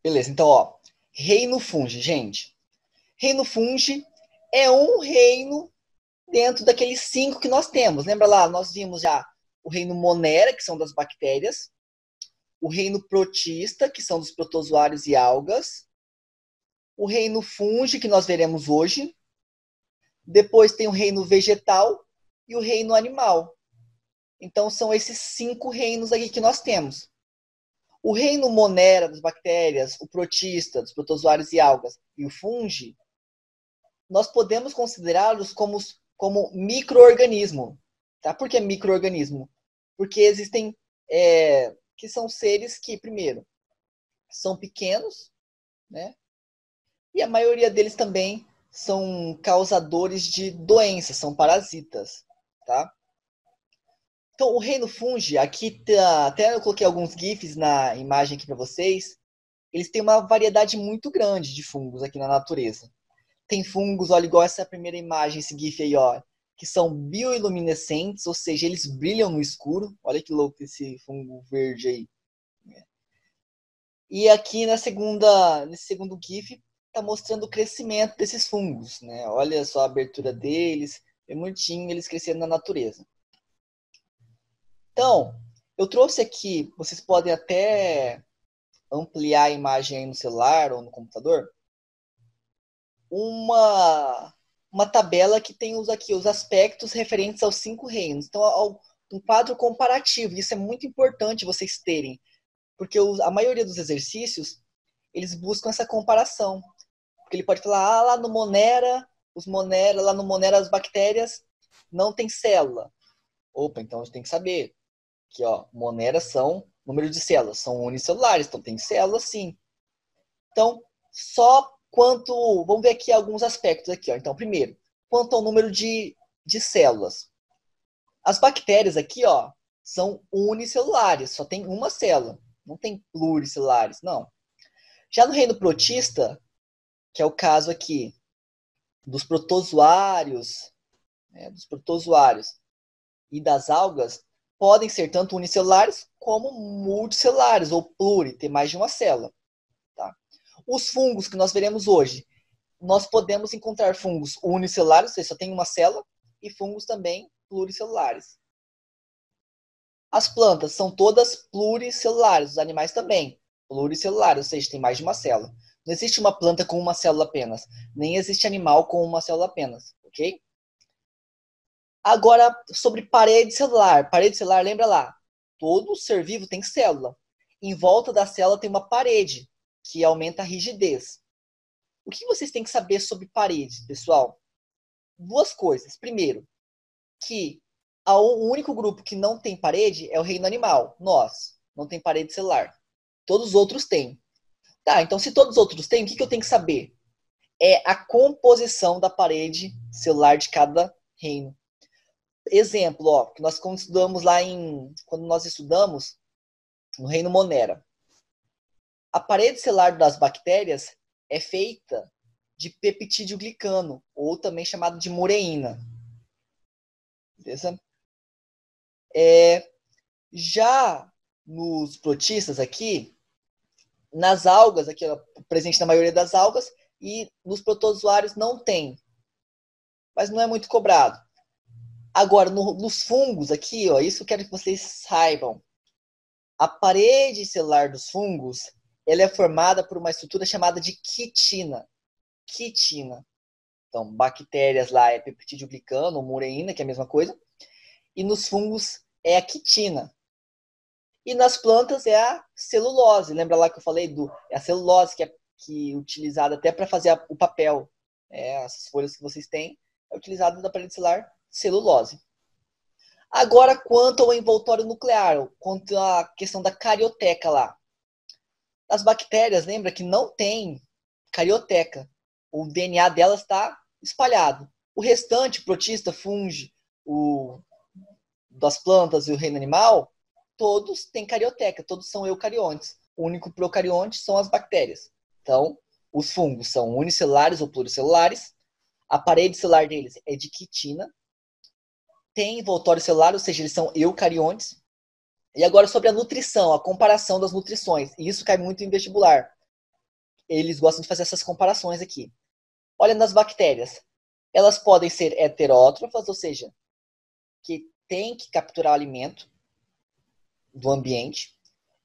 Beleza, então, ó, reino fungi, gente. Reino fungi é um reino dentro daqueles 5 que nós temos. Lembra lá, nós vimos já o reino Monera, que são das bactérias, o reino protista, que são dos protozoários e algas, o reino fungi, que nós veremos hoje, depois tem o reino vegetal e o reino animal. Então, são esses 5 reinos aqui que nós temos. O reino Monera das bactérias, o protista dos protozoários e algas e o fungi, nós podemos considerá-los como micro-organismo. Tá? Por que micro-organismo? Porque existem, que são seres que, primeiro, são pequenos, né? E a maioria deles também são causadores de doenças, são parasitas. Tá? Então, o reino fungi, aqui até eu coloquei alguns GIFs na imagem aqui para vocês, eles têm uma variedade muito grande de fungos aqui na natureza. Tem fungos, olha, igual essa primeira imagem, esse GIF aí, ó, que são bioiluminescentes, ou seja, eles brilham no escuro. Olha que louco esse fungo verde aí. E aqui nesse segundo GIF, está mostrando o crescimento desses fungos, né? Olha só a abertura deles, é bonitinho eles crescendo na natureza. Então, eu trouxe aqui, vocês podem até ampliar a imagem aí no celular ou no computador, uma tabela que tem os aspectos referentes aos 5 reinos. Então, um quadro comparativo. Isso é muito importante vocês terem, porque a maioria dos exercícios, eles buscam essa comparação. Porque ele pode falar, lá no Monera, lá no Monera as bactérias não tem célula. Opa, então a gente tem que saber que, ó, Monera são número de células, são unicelulares, então tem células sim. Então, vamos ver aqui alguns aspectos aqui, ó. Então, primeiro, quanto ao número de células. As bactérias aqui, ó, são unicelulares, só tem uma célula, não tem pluricelulares, não. Já no reino protista, que é o caso aqui dos protozoários, e das algas, podem ser tanto unicelulares como multicelulares, ou pluri, ter mais de uma célula. Tá? Os fungos que nós veremos hoje, nós podemos encontrar fungos unicelulares, ou seja, só tem uma célula, e fungos também pluricelulares. As plantas são todas pluricelulares, os animais também, pluricelulares, ou seja, tem mais de uma célula. Não existe uma planta com uma célula apenas, nem existe animal com uma célula apenas, ok? Agora, sobre parede celular. Parede celular, lembra lá, todo ser vivo tem célula. Em volta da célula tem uma parede, que aumenta a rigidez. O que vocês têm que saber sobre paredes, pessoal? 2 coisas. Primeiro, que o único grupo que não tem parede é o reino animal. Nós. Não tem parede celular. Todos os outros têm. Tá, então se todos os outros têm, o que eu tenho que saber? É a composição da parede celular de cada reino. Exemplo, ó, que nós quando nós estudamos no reino Monera. A parede celular das bactérias é feita de peptídeo glicano, ou também chamado de mureína. Beleza? Já nos protistas aqui, nas algas, aqui presente na maioria das algas, e nos protozoários não tem, mas não é muito cobrado. Agora, nos fungos aqui, ó, isso eu quero que vocês saibam. A parede celular dos fungos, ela é formada por uma estrutura chamada de quitina. Quitina. Então, bactérias lá é peptídeo glicano, ou mureína, que é a mesma coisa. E nos fungos é a quitina. E nas plantas é a celulose. Lembra lá que eu falei é a celulose que é utilizada até para fazer o papel. Essas folhas que vocês têm é utilizada da parede celular celulose. Agora, quanto ao envoltório nuclear, quanto à questão da carioteca lá. As bactérias, lembra que não tem carioteca. O DNA delas está espalhado. O restante, protista, fungi, das plantas e o reino animal, todos têm carioteca, todos são eucariontes. O único procarionte são as bactérias. Então, os fungos são unicelulares ou pluricelulares. A parede celular deles é de quitina. Tem envoltório celular, ou seja, eles são eucariontes. E agora sobre a nutrição, a comparação das nutrições. E isso cai muito em vestibular. eles gostam de fazer essas comparações aqui. Olha nas bactérias. Elas podem ser heterótrofas, ou seja, que tem que capturar o alimento do ambiente,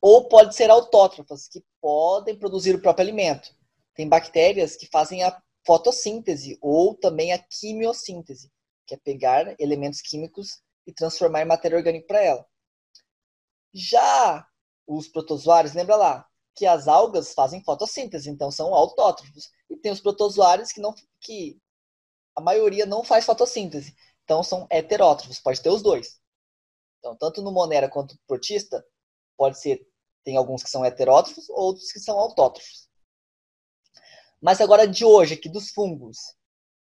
ou pode ser autótrofas, que podem produzir o próprio alimento. Tem bactérias que fazem a fotossíntese ou também a quimiossíntese, que é pegar elementos químicos e transformar em matéria orgânica para ela. Já os protozoários, lembra lá, que as algas fazem fotossíntese, então são autótrofos. E tem os protozoários que a maioria não faz fotossíntese, então são heterótrofos, pode ter os dois. Então, tanto no Monera quanto no protista, pode ser, tem alguns que são heterótrofos, outros que são autótrofos. Mas agora de hoje, aqui dos fungos.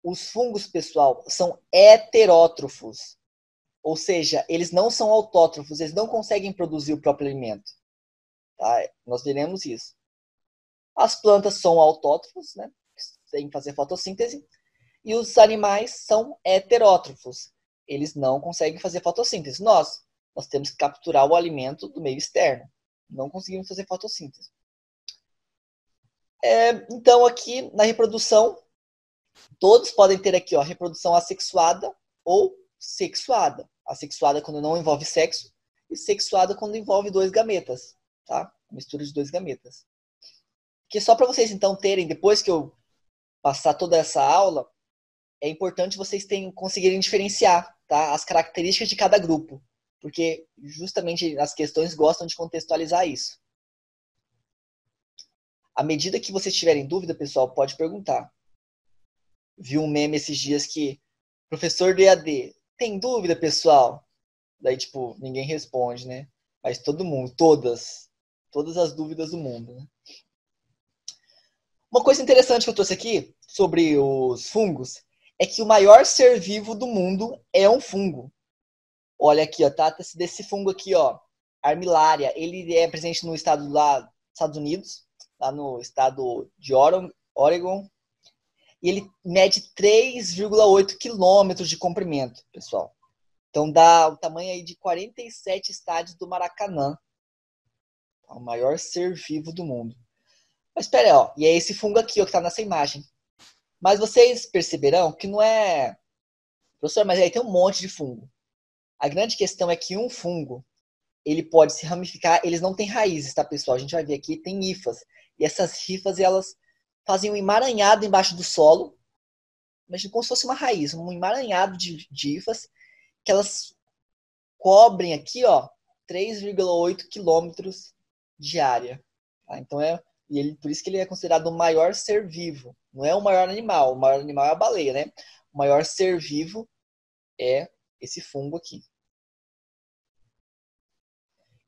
Os fungos, pessoal, são heterótrofos. Ou seja, eles não são autótrofos, eles não conseguem produzir o próprio alimento. Tá? Nós veremos isso. As plantas são autótrofos, né? Tem que fazer fotossíntese. E os animais são heterótrofos. Eles não conseguem fazer fotossíntese. Nós temos que capturar o alimento do meio externo. Não conseguimos fazer fotossíntese. Então, aqui na reprodução, todos podem ter aqui, ó, reprodução assexuada ou sexuada. Assexuada quando não envolve sexo e sexuada quando envolve dois gametas, tá? Mistura de dois gametas. Que só para vocês então terem, depois que eu passar toda essa aula, é importante vocês conseguirem diferenciar, tá, as características de cada grupo, porque justamente as questões gostam de contextualizar isso. À medida que vocês tiverem dúvida, pessoal, pode perguntar. Vi um meme esses dias que professor do EAD, tem dúvida, pessoal? Daí, tipo, ninguém responde, né? Mas todo mundo, todas as dúvidas do mundo, né? Uma coisa interessante que eu trouxe aqui sobre os fungos é que o maior ser vivo do mundo é um fungo. Olha aqui, ó, trata-se desse fungo aqui, ó, Armillaria. Ele é presente no estado lá dos Estados Unidos, lá no estado de Oregon. E ele mede 3,8 quilômetros de comprimento, pessoal. Então dá o tamanho aí de 47 estádios do Maracanã. É o maior ser vivo do mundo. Mas espera aí, ó. E é esse fungo aqui, ó, que está nessa imagem. Mas vocês perceberão que não é... Professor, mas aí tem um monte de fungo. A grande questão é que um fungo, ele pode se ramificar, eles não têm raízes, tá, pessoal? A gente vai ver aqui, tem hifas. E essas hifas, elas fazem um emaranhado embaixo do solo. Imagina como se fosse uma raiz, um emaranhado de hifas, que elas cobrem aqui, ó, 3,8 quilômetros de área. Tá? Então por isso que ele é considerado o maior ser vivo. Não é o maior animal. O maior animal é a baleia, né? O maior ser vivo é esse fungo aqui.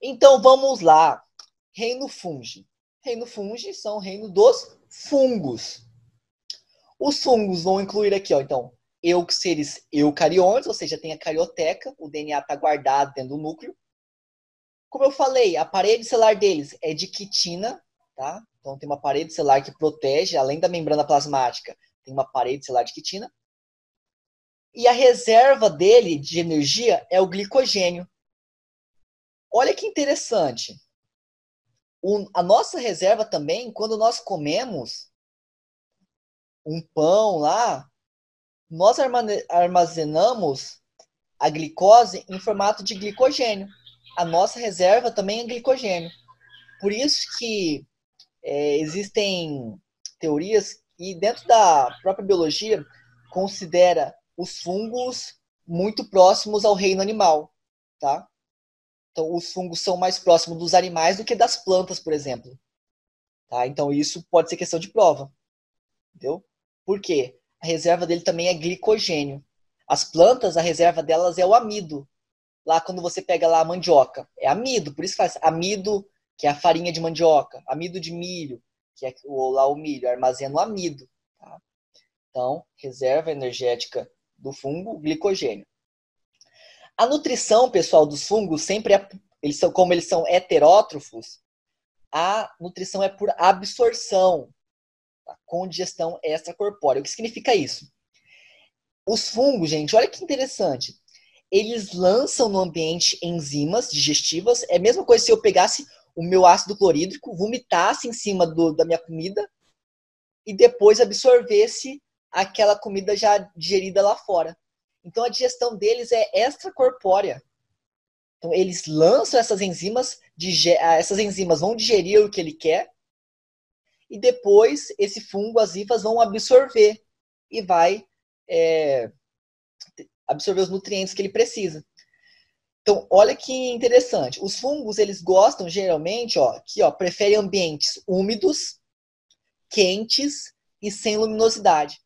Então vamos lá. Reino fungi. Reino fungi são o reino dos fungos. Os fungos vão incluir aqui, ó, então, seres eucariontes, ou seja, tem a carioteca, o DNA está guardado dentro do núcleo. Como eu falei, a parede celular deles é de quitina, tá? Então tem uma parede celular que protege, além da membrana plasmática, tem uma parede celular de quitina. E a reserva dele de energia é o glicogênio. Olha que interessante. A nossa reserva também, quando nós comemos um pão lá, nós armazenamos a glicose em formato de glicogênio. A nossa reserva também é glicogênio. Por isso que existem teorias e dentro da própria biologia considera os fungos muito próximos ao reino animal, tá? Então os fungos são mais próximos dos animais do que das plantas, por exemplo. Tá? Então isso pode ser questão de prova. Entendeu? Por quê? A reserva dele também é glicogênio. As plantas, a reserva delas é o amido. Lá quando você pega lá a mandioca, é amido, por isso que faz amido, que é a farinha de mandioca, amido de milho, que é lá o milho, armazena o amido. Tá? Então, reserva energética do fungo, glicogênio. A nutrição, pessoal, dos fungos sempre é, como eles são heterótrofos, a nutrição é por absorção, tá? Com digestão extracorpórea. O que significa isso? Os fungos, gente, olha que interessante. Eles lançam no ambiente enzimas digestivas. É a mesma coisa se eu pegasse o meu ácido clorídrico, vomitasse em cima da minha comida e depois absorvesse aquela comida já digerida lá fora. Então a digestão deles é extracorpórea. Então eles lançam essas enzimas, essas enzimas vão digerir o que ele quer, e depois esse fungo, as hifas, vão absorver e vai absorver os nutrientes que ele precisa. Então, olha que interessante. Os fungos, eles gostam geralmente, preferem ambientes úmidos, quentes e sem luminosidade.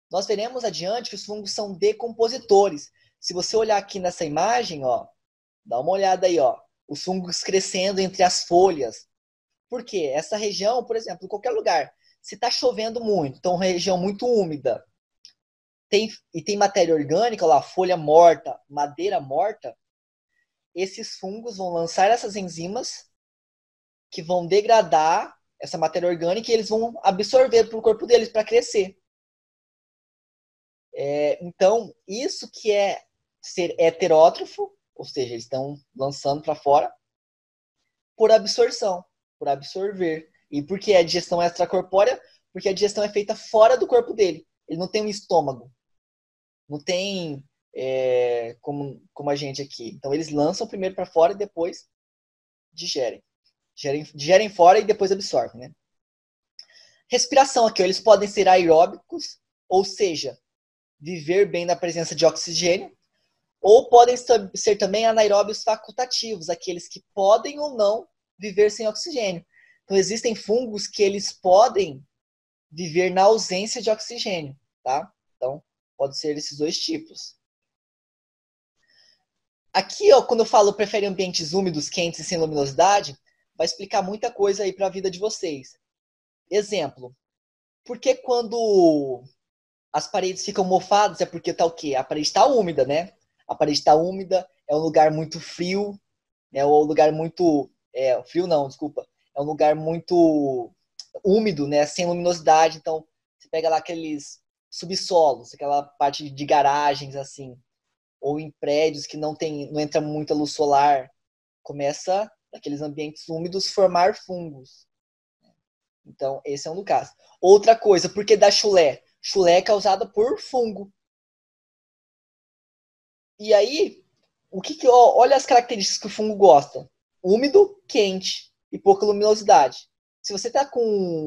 Nós veremos adiante que os fungos são decompositores. Se você olhar aqui nessa imagem, dá uma olhada aí, os fungos crescendo entre as folhas. Por quê? Essa região, por exemplo, em qualquer lugar, se está chovendo muito, então uma região muito úmida, tem matéria orgânica, folha morta, madeira morta, esses fungos vão lançar essas enzimas que vão degradar essa matéria orgânica e eles vão absorver para o corpo deles para crescer. Então, isso que é ser heterótrofo, ou seja, eles estão lançando para fora, por absorção, por absorver. E por que é digestão extracorpórea? Porque a digestão é feita fora do corpo dele. Ele não tem um estômago. Não tem como a gente aqui. Então, eles lançam primeiro para fora e depois digerem. Digerem fora e depois absorvem, né? Respiração aqui, eles podem ser aeróbicos, ou seja, viver bem na presença de oxigênio, ou podem ser também anaeróbios facultativos, aqueles que podem ou não viver sem oxigênio. Então, existem fungos que eles podem viver na ausência de oxigênio, tá? Então, pode ser esses dois tipos. Aqui, quando eu falo prefere ambientes úmidos, quentes e sem luminosidade, vai explicar muita coisa aí para a vida de vocês. Exemplo, porque quando as paredes ficam mofadas é porque tá o quê? A parede está úmida, né? A parede está úmida, é um lugar muito frio, é um lugar muito... frio não, desculpa. É um lugar muito úmido, né? Sem luminosidade. Então, você pega lá aqueles subsolos, aquela parte de garagens, assim, ou em prédios que não entra muita luz solar, começa, naqueles ambientes úmidos, formar fungos. Então, esse é um caso. Outra coisa, por que dá chulé? Chulé é causada por fungo. E aí, olha as características que o fungo gosta. Úmido, quente e pouca luminosidade. Se você está com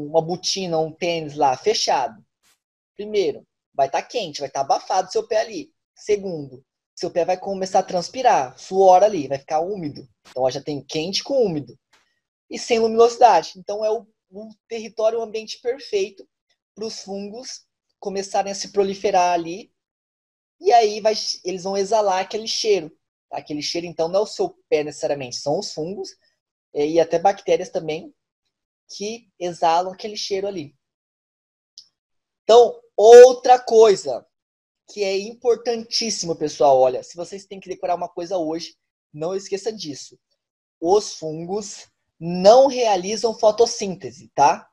uma botina, um tênis lá fechado, primeiro, vai estar quente, vai estar abafado o seu pé ali. Segundo, seu pé vai começar a transpirar, suor ali, vai ficar úmido. Então, já tem quente com úmido. E sem luminosidade. Então, é o território, o ambiente perfeito para os fungos começarem a se proliferar ali. E aí eles vão exalar aquele cheiro. Aquele cheiro, então, não é o seu pé necessariamente, são os fungos e até bactérias também que exalam aquele cheiro ali. Então, outra coisa que é importantíssimo, pessoal, olha, se vocês têm que decorar uma coisa hoje, não esqueça disso. Os fungos não realizam fotossíntese, tá?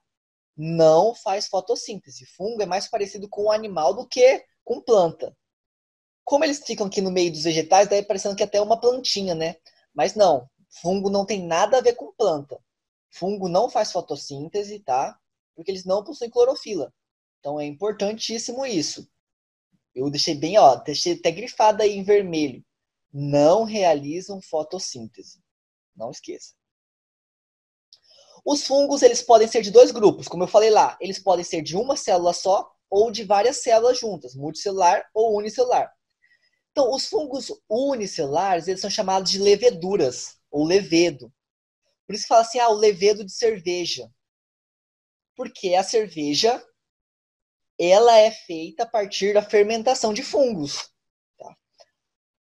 Não faz fotossíntese. Fungo é mais parecido com um animal do que com planta. Como eles ficam aqui no meio dos vegetais, daí parecendo que até é uma plantinha, né? Mas não, fungo não tem nada a ver com planta. Fungo não faz fotossíntese, tá? Porque eles não possuem clorofila. Então é importantíssimo isso. Eu deixei bem, deixei até grifado aí em vermelho. Não realizam fotossíntese. Não esqueça. Os fungos, eles podem ser de dois grupos, como eu falei lá. Eles podem ser de uma célula só ou de várias células juntas, multicelular ou unicelular. Então, os fungos unicelulares, eles são chamados de leveduras, ou levedo. Por isso que fala assim, o levedo de cerveja. Porque a cerveja, ela é feita a partir da fermentação de fungos. Tá?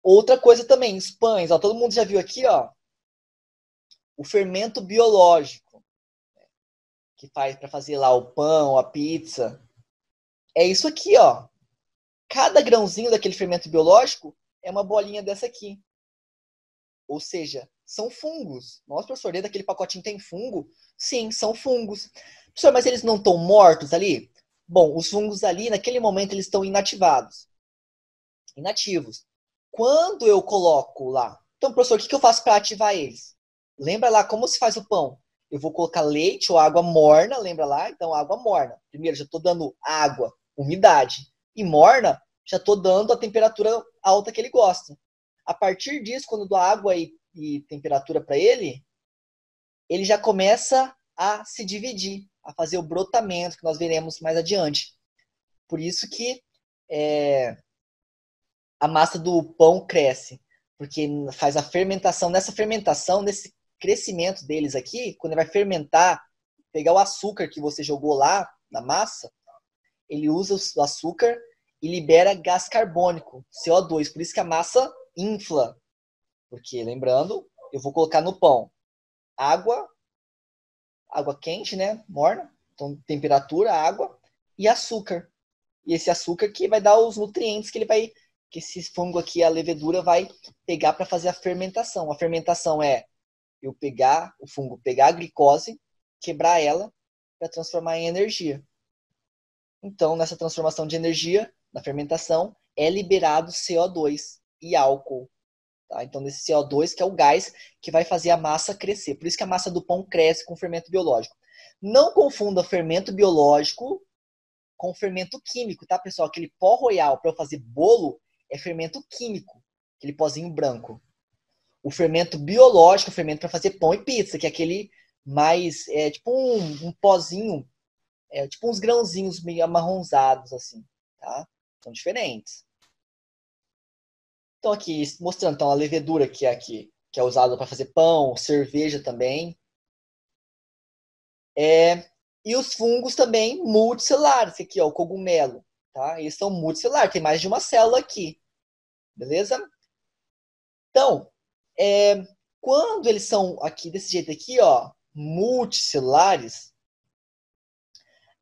Outra coisa também, os pães. Todo mundo já viu aqui, o fermento biológico, que faz para fazer lá o pão, a pizza. É isso aqui, Cada grãozinho daquele fermento biológico é uma bolinha dessa aqui. Ou seja, são fungos. Nossa, professor, dentro daquele pacotinho tem fungo? Sim, são fungos. Professor, mas eles não estão mortos ali? Bom, os fungos ali, naquele momento, eles estão inativados. Inativos. Quando eu coloco lá... Então, professor, o que eu faço para ativar eles? Lembra lá como se faz o pão? eu vou colocar leite ou água morna, lembra lá? Então, água morna. Primeiro, já estou dando água, umidade. E morna, já estou dando a temperatura alta que ele gosta. A partir disso, quando eu dou água e temperatura para ele já começa a se dividir, a fazer o brotamento, que nós veremos mais adiante. Por isso que a massa do pão cresce, porque faz a fermentação. Nessa fermentação, nesse crescimento deles aqui, quando ele vai fermentar, pegar o açúcar que você jogou lá na massa, ele usa o açúcar e libera gás carbônico, CO2. Por isso que a massa infla. Porque, lembrando, eu vou colocar no pão água quente, né? Morna. Então, temperatura, água e açúcar. E esse açúcar que vai dar os nutrientes que esse fungo aqui, a levedura, vai pegar para fazer a fermentação. A fermentação é o fungo pegar a glicose, quebrar ela para transformar em energia. Então, nessa transformação de energia, na fermentação, é liberado CO2 e álcool. Tá? Então, nesse CO2, que é o gás que vai fazer a massa crescer. Por isso que a massa do pão cresce com fermento biológico. Não confunda fermento biológico com fermento químico, tá, pessoal? Aquele pó royal para eu fazer bolo é fermento químico, aquele pozinho branco. O fermento biológico, o fermento para fazer pão e pizza, que é aquele mais, tipo um pozinho, tipo uns grãozinhos meio amarronzados, assim, tá? São diferentes. Então aqui, mostrando então, a levedura que é aqui, que é usada para fazer pão, cerveja também. E os fungos também multicelulares, que aqui, ó, o cogumelo, tá? Eles são multicelulares, tem mais de uma célula aqui, beleza? Então, quando eles são aqui desse jeito aqui, ó, multicelulares,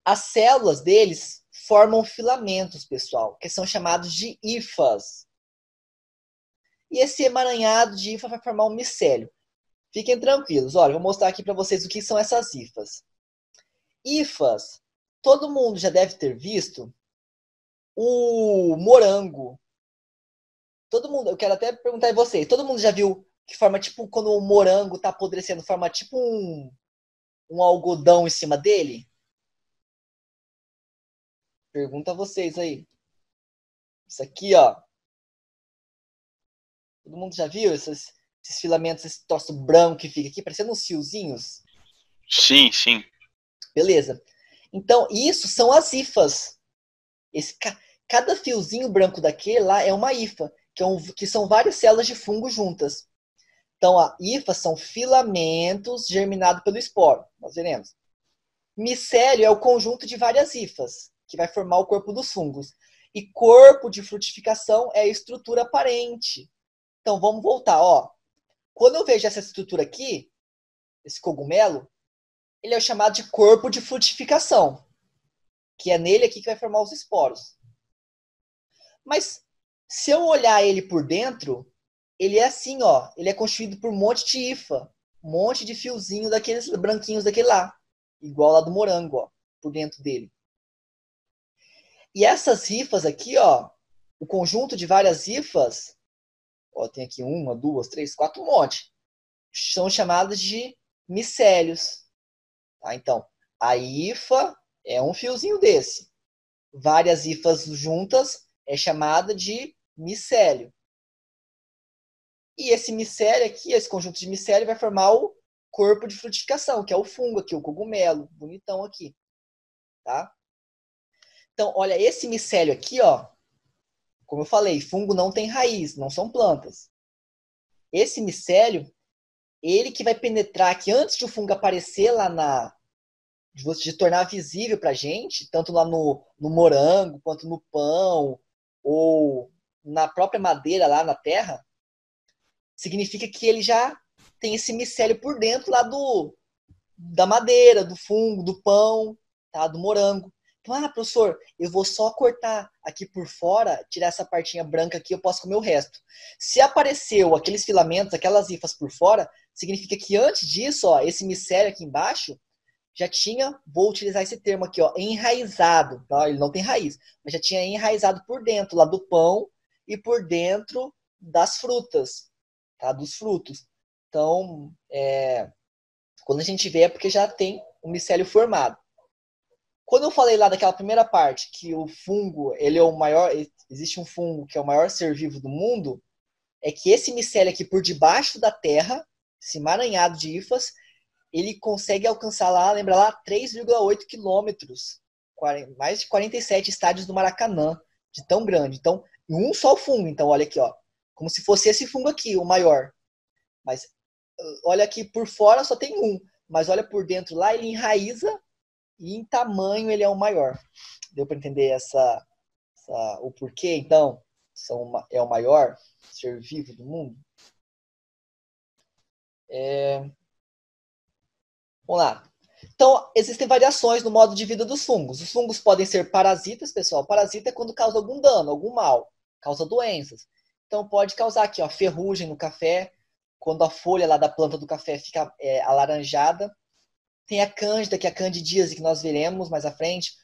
as células deles formam filamentos, pessoal, que são chamados de hifas. E esse emaranhado de hifa vai formar um micélio. Fiquem tranquilos, olha, vou mostrar aqui para vocês o que são essas hifas. Hifas, todo mundo já deve ter visto o morango. Todo mundo, eu quero até perguntar a vocês, todo mundo já viu que forma tipo quando o morango tá apodrecendo, forma tipo um algodão em cima dele? Pergunta a vocês aí. Isso aqui, ó. Todo mundo já viu esses filamentos, esse troço branco que fica aqui, parecendo uns fiozinhos? Sim, sim. Beleza. Então, isso são as hifas. Cada fiozinho branco daquele lá é uma hifa, que são várias células de fungo juntas. Então, a hifa são filamentos germinados pelo esporo. Nós veremos. Micélio é o conjunto de várias hifas, que vai formar o corpo dos fungos. E corpo de frutificação é a estrutura aparente. Então, vamos voltar. Ó. Quando eu vejo essa estrutura aqui, esse cogumelo, ele é o chamado de corpo de frutificação, que é nele aqui que vai formar os esporos. Mas, se eu olhar ele por dentro, ele é assim, ó. Ele é constituído por um monte de hifa. Um monte de fiozinho daqueles branquinhos daquele lá. Igual lá do morango, ó. Por dentro dele. E essas hifas aqui, ó. O conjunto de várias hifas. Ó, tem aqui uma, duas, três, quatro, um monte. São chamadas de micélios. Tá? Então, a hifa é um fiozinho desse. Várias hifas juntas é chamada de micélio. E esse micélio aqui, esse conjunto de micélio, vai formar o corpo de frutificação, que é o fungo aqui, o cogumelo, bonitão aqui. Tá? Então, olha, esse micélio aqui, ó, como eu falei, fungo não tem raiz, não são plantas. Esse micélio, ele que vai penetrar aqui antes de o fungo aparecer lá de tornar visível pra gente, tanto lá no morango, quanto no pão, ou na própria madeira lá na terra, significa que ele já tem esse micélio por dentro lá da madeira, do fungo, do pão, tá? Do morango. Então, professor, eu vou só cortar aqui por fora, tirar essa partinha branca aqui, eu posso comer o resto. Se apareceu aqueles filamentos, aquelas hifas por fora, significa que antes disso, ó, esse micélio aqui embaixo, já tinha, vou utilizar esse termo aqui, ó, enraizado. Tá? Ele não tem raiz, mas já tinha enraizado por dentro, lá do pão e por dentro das frutas, tá? Dos frutos. Então, Quando a gente vê é porque já tem o micélio formado. Quando eu falei lá daquela primeira parte, que o fungo, ele é o maior, existe um fungo que é o maior ser vivo do mundo, é que esse micélio aqui por debaixo da terra, esse emaranhado de hifas, ele consegue alcançar lá, lembra lá, 3,8 quilômetros, mais de 47 estádios do Maracanã, de tão grande. Então, um só fungo, então olha aqui, ó, como se fosse esse fungo aqui, o maior. Mas olha aqui por fora só tem um, mas olha por dentro lá, ele enraiza e em tamanho ele é o maior. Deu para entender o porquê, então? É o maior ser vivo do mundo? Vamos lá. Então, existem variações no modo de vida dos fungos. Os fungos podem ser parasitas, pessoal. Parasita é quando causa algum dano, algum mal, causa doenças. Então, pode causar aqui, ó, ferrugem no café, quando a folha lá da planta do café fica alaranjada. Tem a cândida, que é a candidíase, que nós veremos mais à frente.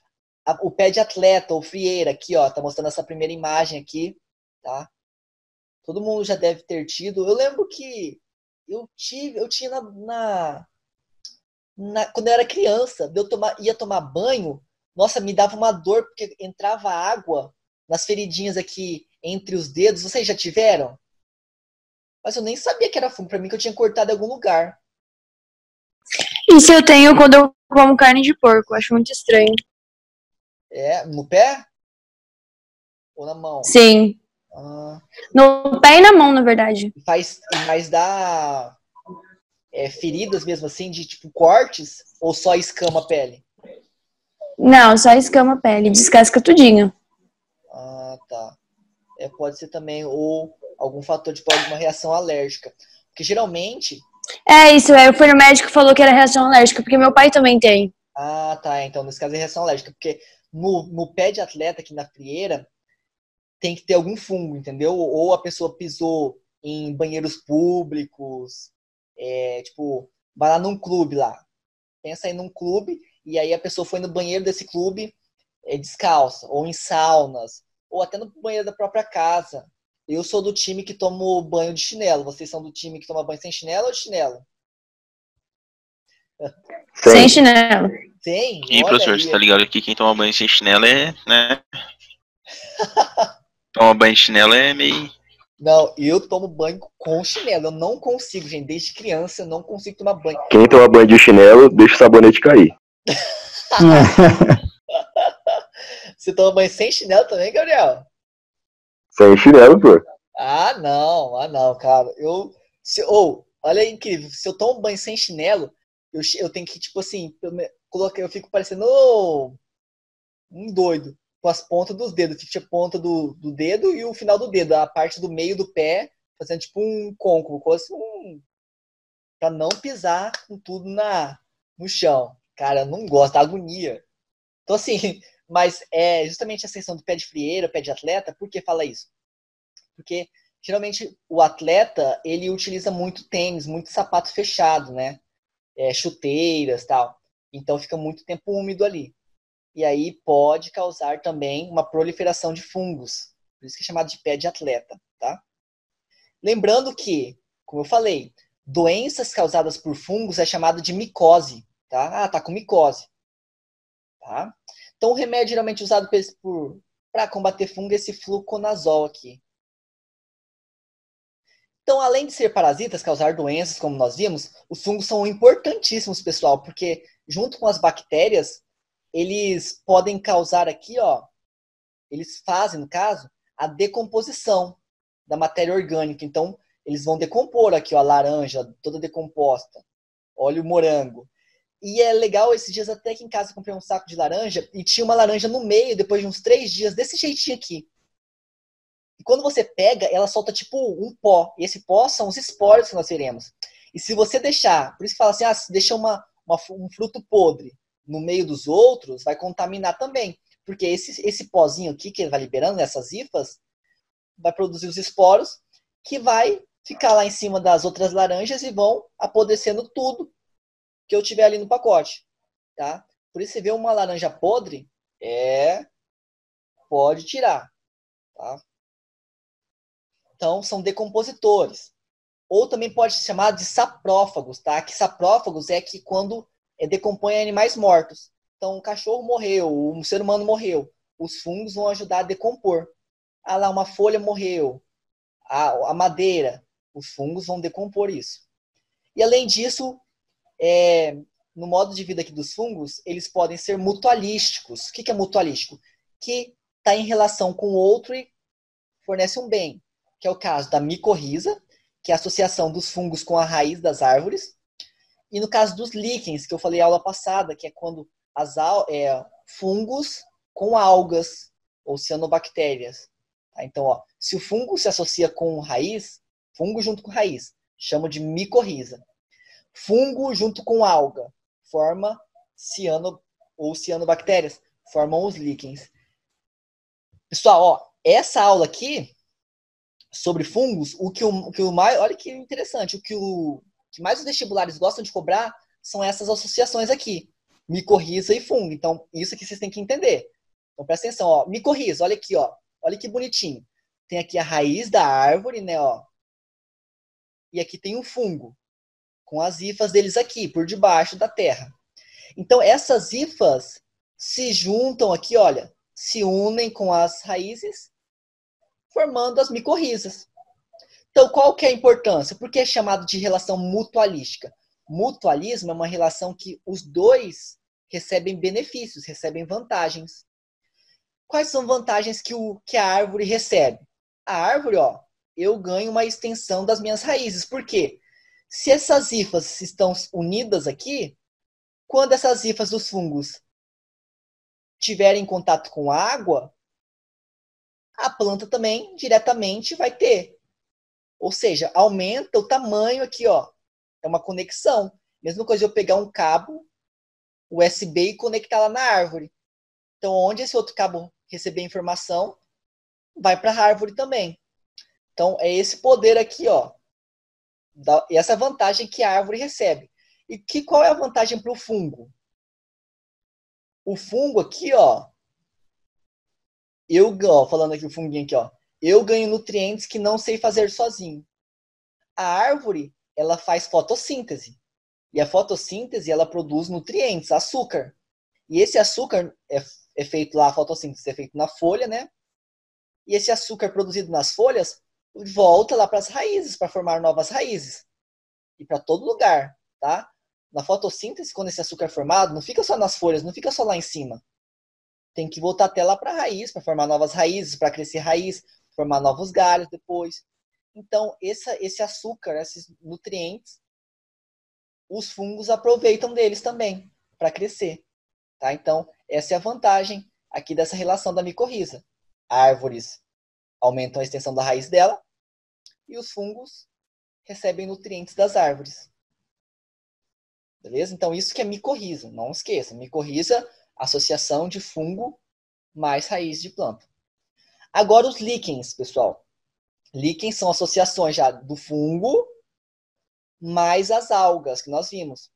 O pé de atleta, ou frieira, aqui, ó, tá mostrando essa primeira imagem aqui, tá? Todo mundo já deve ter tido. Eu lembro que eu tinha quando eu era criança, ia tomar banho, nossa, me dava uma dor porque entrava água nas feridinhas aqui entre os dedos. Vocês já tiveram? Mas eu nem sabia que era fungo, pra mim que eu tinha cortado em algum lugar. Isso eu tenho quando eu como carne de porco, acho muito estranho. No pé? Ou na mão? Sim. No pé e na mão, na verdade. Mas dá feridas mesmo assim, de tipo cortes? Ou só escama a pele? Não, só escama a pele, descasca tudinho. Ah, tá. Pode ser também, ou algum fator, tipo, alguma reação alérgica. Porque geralmente... Isso, foi no médico que falou que era reação alérgica, porque meu pai também tem. Ah, tá. Então, nesse caso é reação alérgica. Porque no pé de atleta, aqui na frieira, tem que ter algum fungo, entendeu? Ou a pessoa pisou em banheiros públicos, tipo, vai lá num clube lá. Pensa aí num clube, e aí a pessoa foi no banheiro desse clube descalça, ou em saunas, ou até no banheiro da própria casa. Eu sou do time que toma banho de chinelo. Vocês são do time que toma banho sem chinelo ou de chinelo? Sem chinelo. Tem? E, Olha professor, aí. você tá ligado que quem toma banho sem chinelo né? Toma banho de chinelo é meio... Não, eu tomo banho com chinelo. Eu não consigo, gente. Desde criança eu não consigo tomar banho. Quem toma banho de chinelo, deixa o sabonete cair. Você toma banho sem chinelo também, Gabriel? Sem chinelo, pô. Ah, não, cara. Olha aí, incrível. Se eu tomo banho sem chinelo, eu tenho que, tipo assim, eu fico parecendo um doido. Com as pontas dos dedos. Fica a ponta do dedo e o final do dedo. A parte do meio do pé, fazendo tipo um côncavo, quase pra não pisar com tudo no chão. Cara, eu não gosto, dá agonia. Então, assim, mas é justamente a questão do pé de frieira, pé de atleta, por que fala isso? Porque geralmente o atleta, ele utiliza muito tênis, muito sapato fechado, né? Chuteiras, tal. Então fica muito tempo úmido ali. E aí pode causar também uma proliferação de fungos. Por isso que é chamado de pé de atleta, tá? Lembrando que, como eu falei, doenças causadas por fungos é chamado de micose, tá? Ah, tá com micose. Tá? Então o remédio geralmente usado para combater fungo é esse fluconazol aqui. Então, além de ser parasitas, causar doenças, como nós vimos, os fungos são importantíssimos, pessoal, porque junto com as bactérias, eles podem causar aqui, ó, eles fazem, no caso, a decomposição da matéria orgânica. Então, eles vão decompor aqui, ó, a laranja toda decomposta. Olha o morango. E é legal, esses dias até que em casa eu comprei um saco de laranja e tinha uma laranja no meio, depois de uns 3 dias, desse jeitinho aqui. E quando você pega, ela solta tipo um pó. E esse pó são os esporos que nós veremos. E se você deixar, por isso que fala assim, se deixa um fruto podre no meio dos outros, vai contaminar também. Porque esse pozinho aqui que ele vai liberando, nessas hifas, vai produzir os esporos, que vai ficar lá em cima das outras laranjas e vão apodrecendo tudo que eu tiver ali no pacote. Tá? Por isso você vê uma laranja podre, pode tirar. Tá? Então, são decompositores. Ou também pode ser chamado de saprófagos, tá? Que saprófagos é que quando decompõe animais mortos. Então, um cachorro morreu, um ser humano morreu. Os fungos vão ajudar a decompor. Ah lá, uma folha morreu. A madeira. Os fungos vão decompor isso. E além disso, no modo de vida aqui dos fungos, eles podem ser mutualísticos. O que é mutualístico? Que está em relação com o outro e fornece um bem. Que é o caso da micorriza, que é a associação dos fungos com a raiz das árvores. E no caso dos líquens, que eu falei na aula passada, que é quando fungos com algas ou cianobactérias. Tá? Então, se o fungo se associa com raiz, fungo junto com raiz, chama de micorriza. Fungo junto com alga, forma cianobactérias, formam os líquens. Pessoal, essa aula aqui sobre fungos, olha que interessante, o que mais os vestibulares gostam de cobrar são essas associações aqui, micorriza e fungo. Então, isso que vocês têm que entender. Então, presta atenção, micorriza, olha aqui, olha que bonitinho. Tem aqui a raiz da árvore, né, e aqui tem o fungo, com as hifas deles aqui, por debaixo da terra. Então, essas hifas se juntam aqui, olha, se unem com as raízes, formando as micorrizas. Então, qual que é a importância? Por que é chamado de relação mutualística? Mutualismo é uma relação que os dois recebem benefícios, recebem vantagens. Quais são vantagens que a árvore recebe? A árvore, eu ganho uma extensão das minhas raízes. Por quê? Se essas hifas estão unidas aqui, quando essas hifas dos fungos tiverem contato com água, a planta também diretamente vai ter. Ou seja, aumenta o tamanho aqui, É uma conexão. Mesma coisa eu pegar um cabo USB e conectar lá na árvore. Então, onde esse outro cabo receber informação, vai para a árvore também. Então, é esse poder aqui, e essa vantagem que a árvore recebe. E qual é a vantagem para o fungo? O fungo aqui, falando aqui o funguinho aqui, eu ganho nutrientes que não sei fazer sozinho. A árvore, ela faz fotossíntese. E a fotossíntese, ela produz nutrientes, açúcar. E esse açúcar é feito lá, a fotossíntese é feito na folha, né? E esse açúcar produzido nas folhas volta lá para as raízes, para formar novas raízes. E para todo lugar, tá? Na fotossíntese, quando esse açúcar é formado, não fica só nas folhas, não fica só lá em cima. Tem que voltar até lá para a raiz, para formar novas raízes, para crescer raiz, formar novos galhos depois. Então, esse açúcar, esses nutrientes, os fungos aproveitam deles também para crescer. Tá? Então, essa é a vantagem aqui dessa relação da micorriza. Árvores aumentam a extensão da raiz dela e os fungos recebem nutrientes das árvores. Beleza? Então, isso que é micorriza. Não esqueça. Micorriza, associação de fungo mais raiz de planta. Agora, os líquens, pessoal. Líquens são associações já do fungo mais as algas, que nós vimos.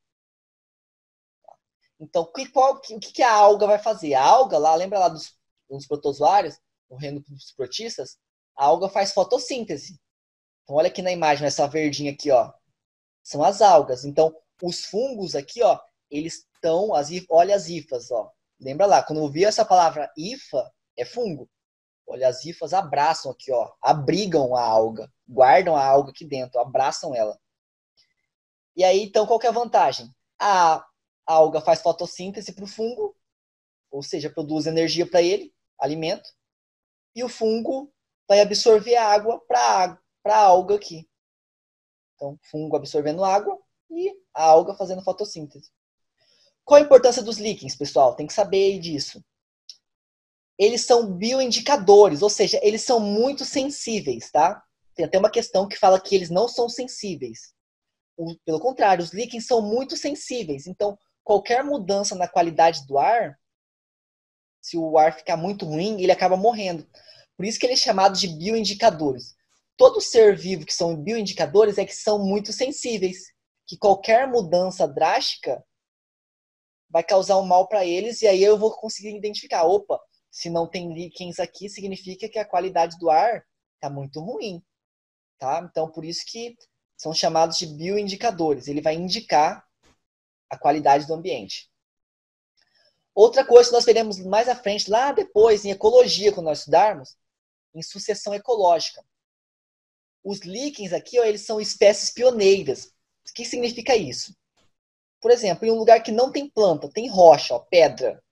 Então, o que a alga vai fazer? A alga, lembra lá dos protozoários, no reino dos protistas? A alga faz fotossíntese. Então, olha aqui na imagem, essa verdinha aqui, são as algas. Então, os fungos aqui, eles estão, olha as hifas, Lembra lá, quando eu vi essa palavra hifa, é fungo. Olha, as hifas abraçam aqui, abrigam a alga, guardam a alga aqui dentro, abraçam ela. E aí, então, qual que é a vantagem? A alga faz fotossíntese para o fungo, ou seja, produz energia para ele, alimento, e o fungo vai absorver a água para a alga aqui. Então, fungo absorvendo água e a alga fazendo fotossíntese. Qual a importância dos líquens, pessoal? Tem que saber disso. Eles são bioindicadores, ou seja, eles são muito sensíveis, tá? Tem até uma questão que fala que eles não são sensíveis. Pelo contrário, os líquens são muito sensíveis. Então, qualquer mudança na qualidade do ar, se o ar ficar muito ruim, ele acaba morrendo. Por isso que ele é chamado de bioindicadores. Todo ser vivo que são bioindicadores é que são muito sensíveis. Que qualquer mudança drástica vai causar um mal para eles e aí eu vou conseguir identificar. Opa, se não tem líquens aqui, significa que a qualidade do ar está muito ruim. Tá? Então, por isso que São chamados de bioindicadores. Ele vai indicar a qualidade do ambiente. Outra coisa que nós veremos mais à frente, lá depois, em ecologia, quando nós estudarmos, em sucessão ecológica. Os líquens aqui, ó, eles são espécies pioneiras. O que significa isso? Por exemplo, em um lugar que não tem planta, tem rocha, ó, pedra.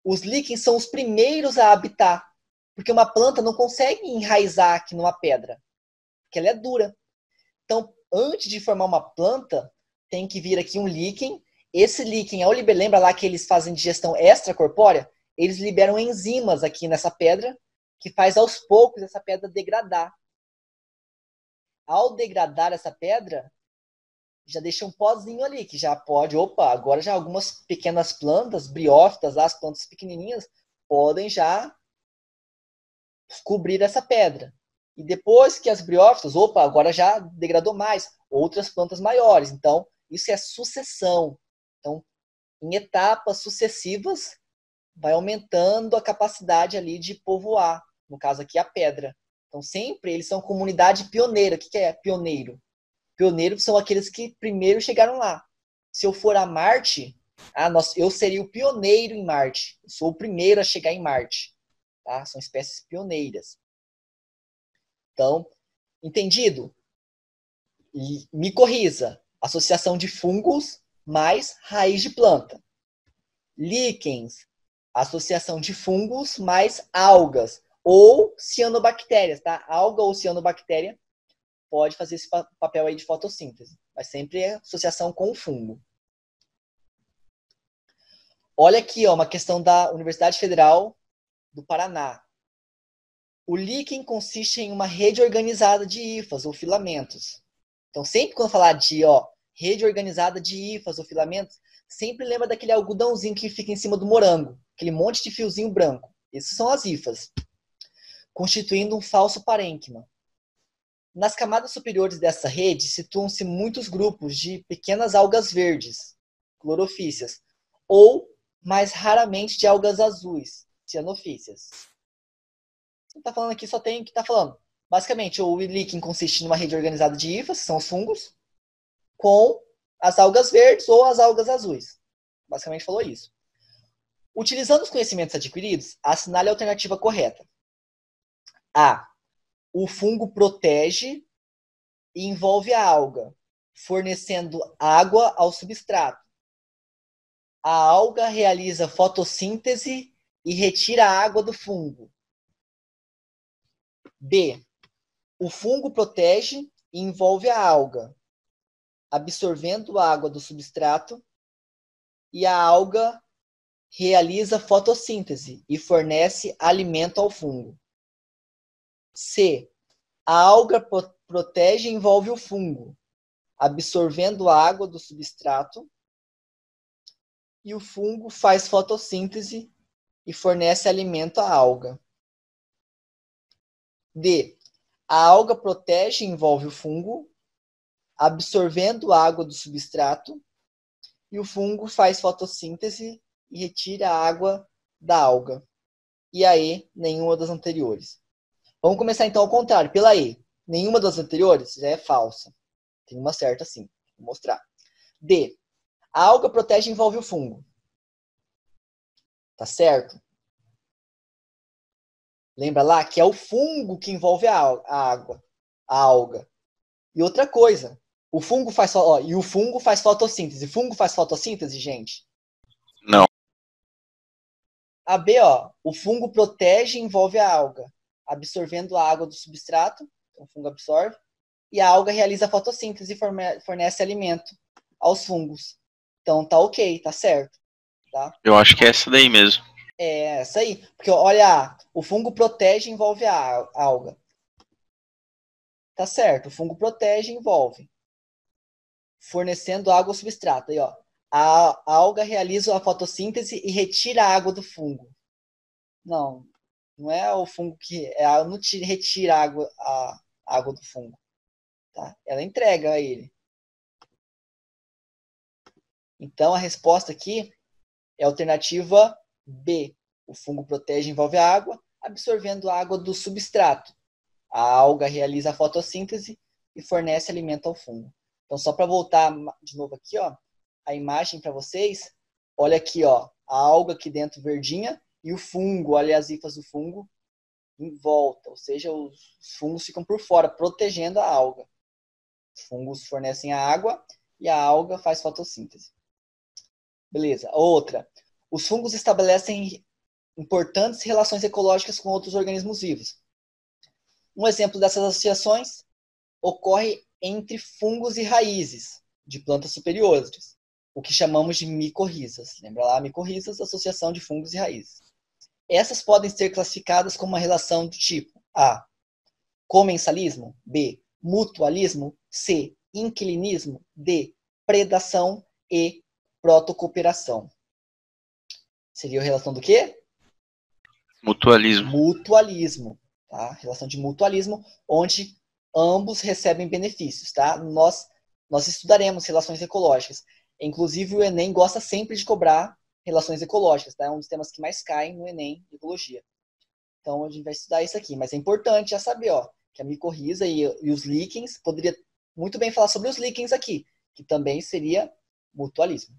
Os líquens são os primeiros a habitar, porque uma planta não consegue enraizar aqui numa pedra, porque ela é dura. Então, antes de formar uma planta, tem que vir aqui um líquen. Esse líquen, lembra lá que eles fazem digestão extracorpórea? Eles liberam enzimas aqui nessa pedra, que faz aos poucos essa pedra degradar. Ao degradar essa pedra, já deixa um pozinho ali, que já pode, agora já algumas pequenas plantas, briófitas, lá, as plantas pequenininhas, podem já cobrir essa pedra. E depois que as briófitas, agora já degradou mais, outras plantas maiores. Então, isso é sucessão. Então, em etapas sucessivas, vai aumentando a capacidade ali de povoar, no caso aqui a pedra. Então, sempre eles são comunidade pioneira. O que é pioneiro? Pioneiros são aqueles que primeiro chegaram lá. Se eu for a Marte, eu seria o pioneiro em Marte. Eu sou o primeiro a chegar em Marte. Tá? São espécies pioneiras. Então, entendido? E me corrija. Associação de fungos mais raiz de planta. Líquens, associação de fungos mais algas ou cianobactérias, tá? Alga ou cianobactéria pode fazer esse papel aí de fotossíntese, mas sempre é associação com o fungo. Olha aqui, ó, uma questão da Universidade Federal do Paraná. O líquen consiste em uma rede organizada de hifas ou filamentos. Então, sempre quando falar de rede organizada de hifas ou filamentos, sempre lembra daquele algodãozinho que fica em cima do morango, aquele monte de fiozinho branco. Essas são as hifas, constituindo um falso parênquima. Nas camadas superiores dessa rede situam-se muitos grupos de pequenas algas verdes, clorofícias, ou, mais raramente, de algas azuis, cianofícias. Não está falando aqui, só tem o que está falando. Basicamente, o líquen consiste numa rede organizada de hifas, que são os fungos, com as algas verdes ou as algas azuis. Basicamente falou isso. Utilizando os conhecimentos adquiridos, assinale a alternativa correta. A. O fungo protege e envolve a alga, fornecendo água ao substrato. A alga realiza fotossíntese e retira a água do fungo. B. O fungo protege e envolve a alga, absorvendo a água do substrato, e a alga realiza fotossíntese e fornece alimento ao fungo. C. A alga protege e envolve o fungo, absorvendo a água do substrato, e o fungo faz fotossíntese e fornece alimento à alga. D. A alga protege e envolve o fungo, absorvendo a água do substrato, e o fungo faz fotossíntese e retira a água da alga. E a E, nenhuma das anteriores. Vamos começar então ao contrário, pela E. Nenhuma das anteriores já é falsa. Tem uma certa sim. Vou mostrar. D. A alga protege e envolve o fungo. Tá certo? Lembra lá que é o fungo que envolve a água, a alga. E outra coisa, o fungo faz fotossíntese. O fungo faz fotossíntese, gente? Não. A B, o fungo protege e envolve a alga, absorvendo a água do substrato, então o fungo absorve, e a alga realiza a fotossíntese e fornece alimento aos fungos. Então tá ok, tá certo. Tá? Eu acho que é essa daí mesmo. É essa aí. Porque olha, o fungo protege e envolve a alga. Tá certo, o fungo protege e envolve, fornecendo água ao substrato. Aí, a alga realiza a fotossíntese e retira a água do fungo. Não é o fungo que não retira a água do fungo. Tá? Ela entrega a ele. Então a resposta aqui é a alternativa B. O fungo protege e envolve a água, absorvendo a água do substrato. A alga realiza a fotossíntese e fornece alimento ao fungo. Então, só para voltar de novo aqui, ó, a imagem para vocês, olha aqui, ó, a alga aqui dentro verdinha e o fungo, olha as hifas do fungo em volta, ou seja, os fungos ficam por fora, protegendo a alga. Os fungos fornecem a água e a alga faz fotossíntese. Beleza. Outra. Os fungos estabelecem importantes relações ecológicas com outros organismos vivos. Um exemplo dessas associações ocorre entre fungos e raízes de plantas superiores, o que chamamos de micorrizas. Lembra lá, micorrizas, associação de fungos e raízes. Essas podem ser classificadas como uma relação do tipo A. Comensalismo. B. Mutualismo. C. Inquilinismo. D. Predação. E. Protocooperação. Seria a relação do quê? Mutualismo. Mutualismo. Tá? Relação de mutualismo, onde ambos recebem benefícios. Tá? Nós estudaremos relações ecológicas. Inclusive, o Enem gosta sempre de cobrar relações ecológicas. Tá? É um dos temas que mais caem no Enem, ecologia. Então, a gente vai estudar isso aqui. Mas é importante já saber, ó, que a micorriza e os líquens, poderia muito bem falar sobre os líquens aqui, que também seria mutualismo.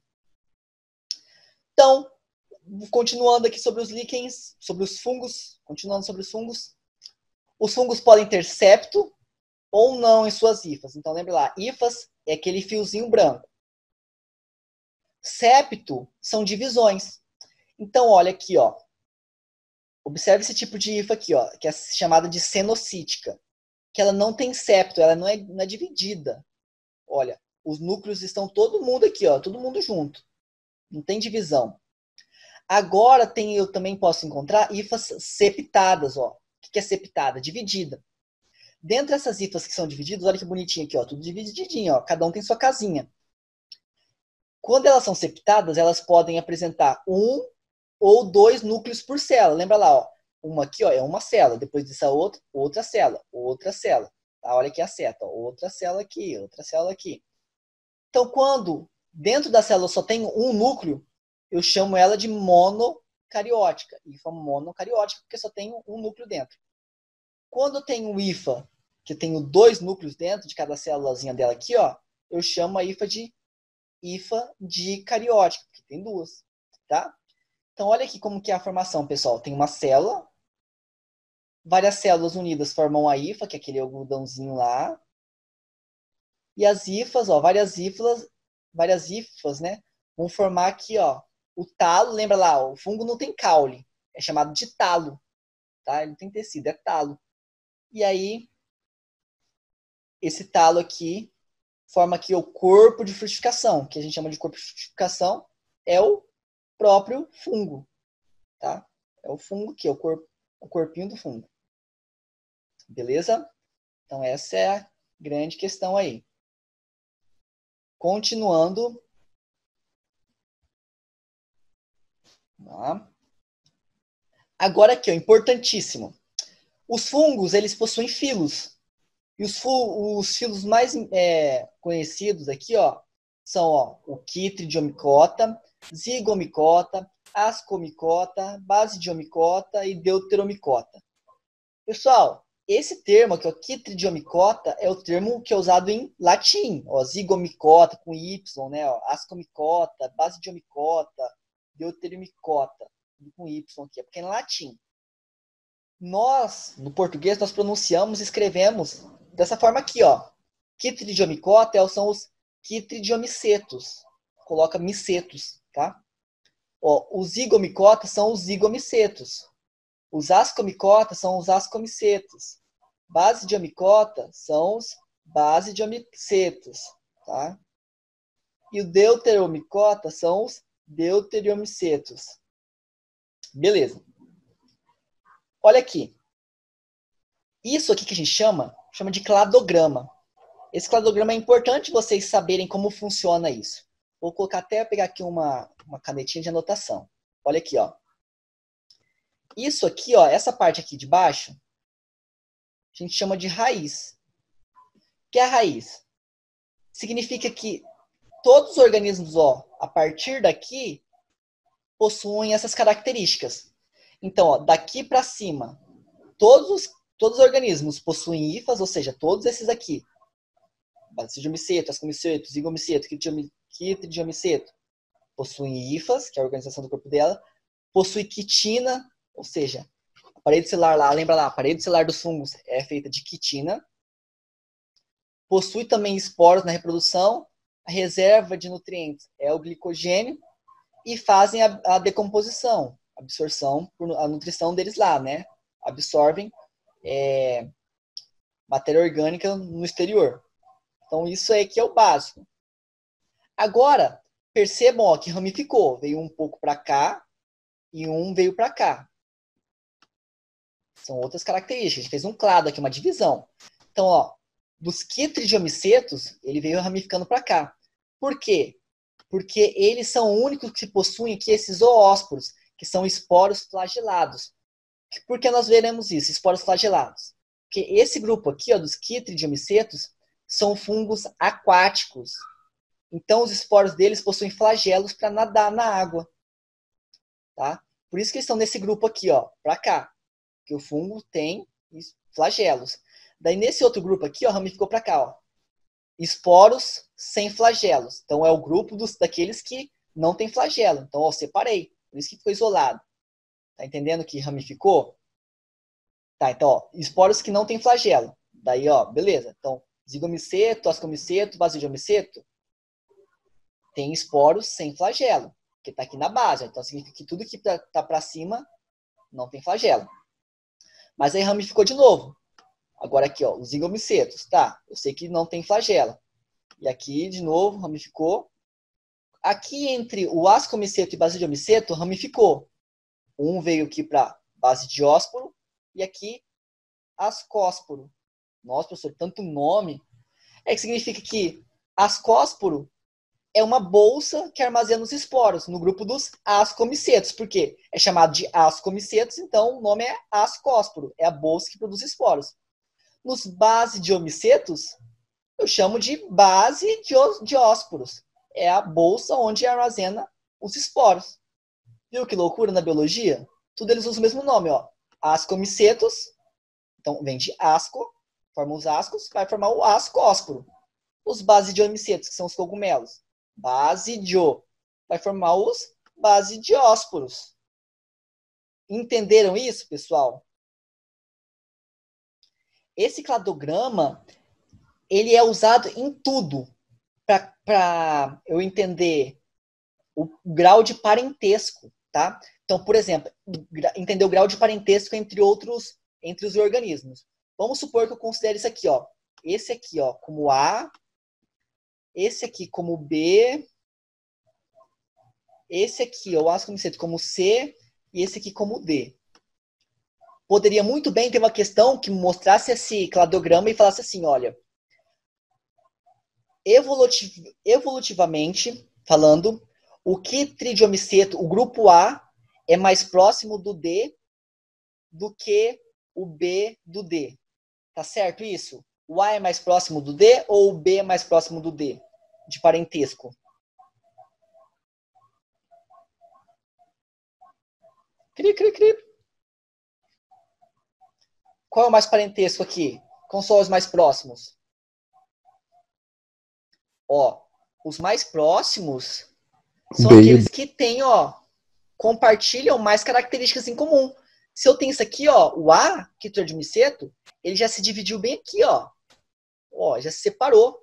Então, continuando aqui sobre os líquens, sobre os fungos, continuando sobre os fungos podem ter septo ou não em suas hifas. Então, lembra lá, hifas é aquele fiozinho branco. Septo são divisões. Então, olha aqui, ó. Observe esse tipo de hifa aqui, ó, que é chamada de cenocítica, que ela não tem septo, ela não é dividida. Olha, os núcleos estão todo mundo aqui, ó, todo mundo junto. Não tem divisão. Agora eu também posso encontrar hifas septadas, ó. O que é septada? Dividida. Dentro dessas hifas que são divididas, olha que bonitinho aqui, ó, tudo divididinho, ó, cada um tem sua casinha. Quando elas são septadas, elas podem apresentar um ou dois núcleos por célula. Lembra lá, ó, uma aqui, ó, é uma célula, depois dessa outra célula, outra célula. Tá? Olha aqui a seta, ó, outra célula aqui, outra célula aqui. Então, quando dentro da célula só tem um núcleo, eu chamo ela de monocariótica. Hifa monocariótica, porque só tem um núcleo dentro. Quando eu tenho um hifa, que eu tenho dois núcleos dentro de cada célulazinha dela aqui, ó, eu chamo a hifa dicariótica, porque tem duas. Tá? Então, olha aqui como que é a formação, pessoal. Tem uma célula, várias células unidas formam a hifa, que é aquele algodãozinho lá. E as hifas, ó, várias hifas, né, vão formar aqui, ó, o talo. Lembra lá, ó, o fungo não tem caule, é chamado de talo, tá? Ele não tem tecido, é talo. E aí, esse talo aqui forma aqui o corpo de frutificação, que a gente chama de corpo de frutificação, é o próprio fungo, tá? É o fungo aqui, o corpinho do fungo. Beleza? Então, essa é a grande questão aí. Continuando. Tá? Agora aqui, ó, importantíssimo. Os fungos, eles possuem filos. E os filos mais conhecidos aqui, ó, são ó, o Chytridiomycota, Zygomicota, Ascomicota, Basidiomycota e Deuteromycota. Pessoal, esse termo aqui, ó, Chytridiomycota, é o termo que é usado em latim. Ó, Zygomicota com Y, né? Ó, Ascomicota, Basidiomycota, Deuteromycota com Y aqui, porque é em latim. Nós, no português, nós pronunciamos e escrevemos dessa forma aqui, ó. Chytridiomycota são os chytridiomicetos. Coloca micetos, tá? Ó, os zigomicotas são os zigomicetos. Os ascomicotas são os ascomicetos. Basidiomycota são os basidiomicetos, tá? E o deuteromycota são os deuteriomicetos. Beleza. Olha aqui. Isso aqui que a gente chama de cladograma. Esse cladograma é importante vocês saberem como funciona isso. Vou colocar até pegar aqui uma canetinha de anotação. Olha aqui, ó. Isso aqui, ó, essa parte aqui de baixo, a gente chama de raiz. O que é a raiz? Significa que todos os organismos, ó, a partir daqui, possuem essas características. Então, ó, daqui para cima, todos os organismos possuem hifas, ou seja, todos esses aqui basidiomiceto, ascomiceto, zigomiceto, quitridiomiceto, possuem hifas, que é a organização do corpo dela, possui quitina, ou seja, a parede celular lá, lembra lá, a parede celular dos fungos é feita de quitina, possui também esporos na reprodução, a reserva de nutrientes é o glicogênio, e fazem a decomposição, absorção, a nutrição deles lá, né? Absorvem matéria orgânica no exterior. Então, isso aí que é o básico. Agora, percebam ó, que ramificou. Veio um pouco para cá e um veio para cá. São outras características. A gente fez um clado aqui, uma divisão. Então, ó, dos quitridiomicetos, ele veio ramificando para cá. Por quê? Porque eles são únicos que possuem aqui esses zoósporos, que são esporos flagelados. Por que nós veremos isso, esporos flagelados? Porque esse grupo aqui, ó, dos quitridiomicetos, são fungos aquáticos. Então, os esporos deles possuem flagelos para nadar na água. Tá? Por isso que eles estão nesse grupo aqui, ó, para cá. Que o fungo tem flagelos. Daí, nesse outro grupo aqui, ó, ramificou para cá, ó. Esporos sem flagelos. Então, é o grupo daqueles que não tem flagelo. Então, ó, separei. Por isso que ficou isolado. Tá entendendo que ramificou? Tá, então, ó, esporos que não tem flagelo. Daí, ó, beleza. Então, zigomiceto, ascomiceto, basidiomiceto tem esporos sem flagelo, que tá aqui na base. Então, significa que tudo que tá para cima não tem flagelo. Mas aí ramificou de novo. Agora aqui, ó, os zigomicetos, tá? Eu sei que não tem flagelo. E aqui, de novo, ramificou. Aqui entre o ascomiceto e basidiomiceto, ramificou. Um veio aqui para basidiósporo e aqui ascósporo. Nossa, professor, tanto nome. É que significa que ascósporo é uma bolsa que armazena os esporos no grupo dos ascomicetos. Por quê? É chamado de ascomicetos, então o nome é ascósporo. É a bolsa que produz esporos. Nos basidiomicetos, eu chamo de basidiósporos. É a bolsa onde armazena os esporos. Viu que loucura na biologia? Tudo eles usam o mesmo nome, ó. Ascomicetos, então vem de asco, forma os ascos, vai formar o ascósporo. Os basidiomicetos, que são os cogumelos, basidio, vai formar os basidiósporos. Entenderam isso, pessoal? Esse cladograma, ele é usado em tudo para eu entender o grau de parentesco, tá? Então, por exemplo, entender o grau de parentesco entre os organismos. Vamos supor que eu considere isso aqui, ó. Esse aqui, ó, como A, esse aqui como B, esse aqui, ó, o ascomiceto como C e esse aqui como D. Poderia muito bem ter uma questão que mostrasse esse cladograma e falasse assim, olha, evolutivamente falando, o quitridiomiceto, o grupo A, é mais próximo do D do que o B do D. Tá certo isso? O A é mais próximo do D ou o B é mais próximo do D? De parentesco. Cri, cri, cri. Qual é o mais parentesco aqui? Quais são os mais próximos? Ó, os mais próximos são aqueles que têm, ó, compartilham mais características em comum. Se eu tenho isso aqui, ó, o A, quitridiomiceto, ele já se dividiu bem aqui, ó. Ó, já se separou.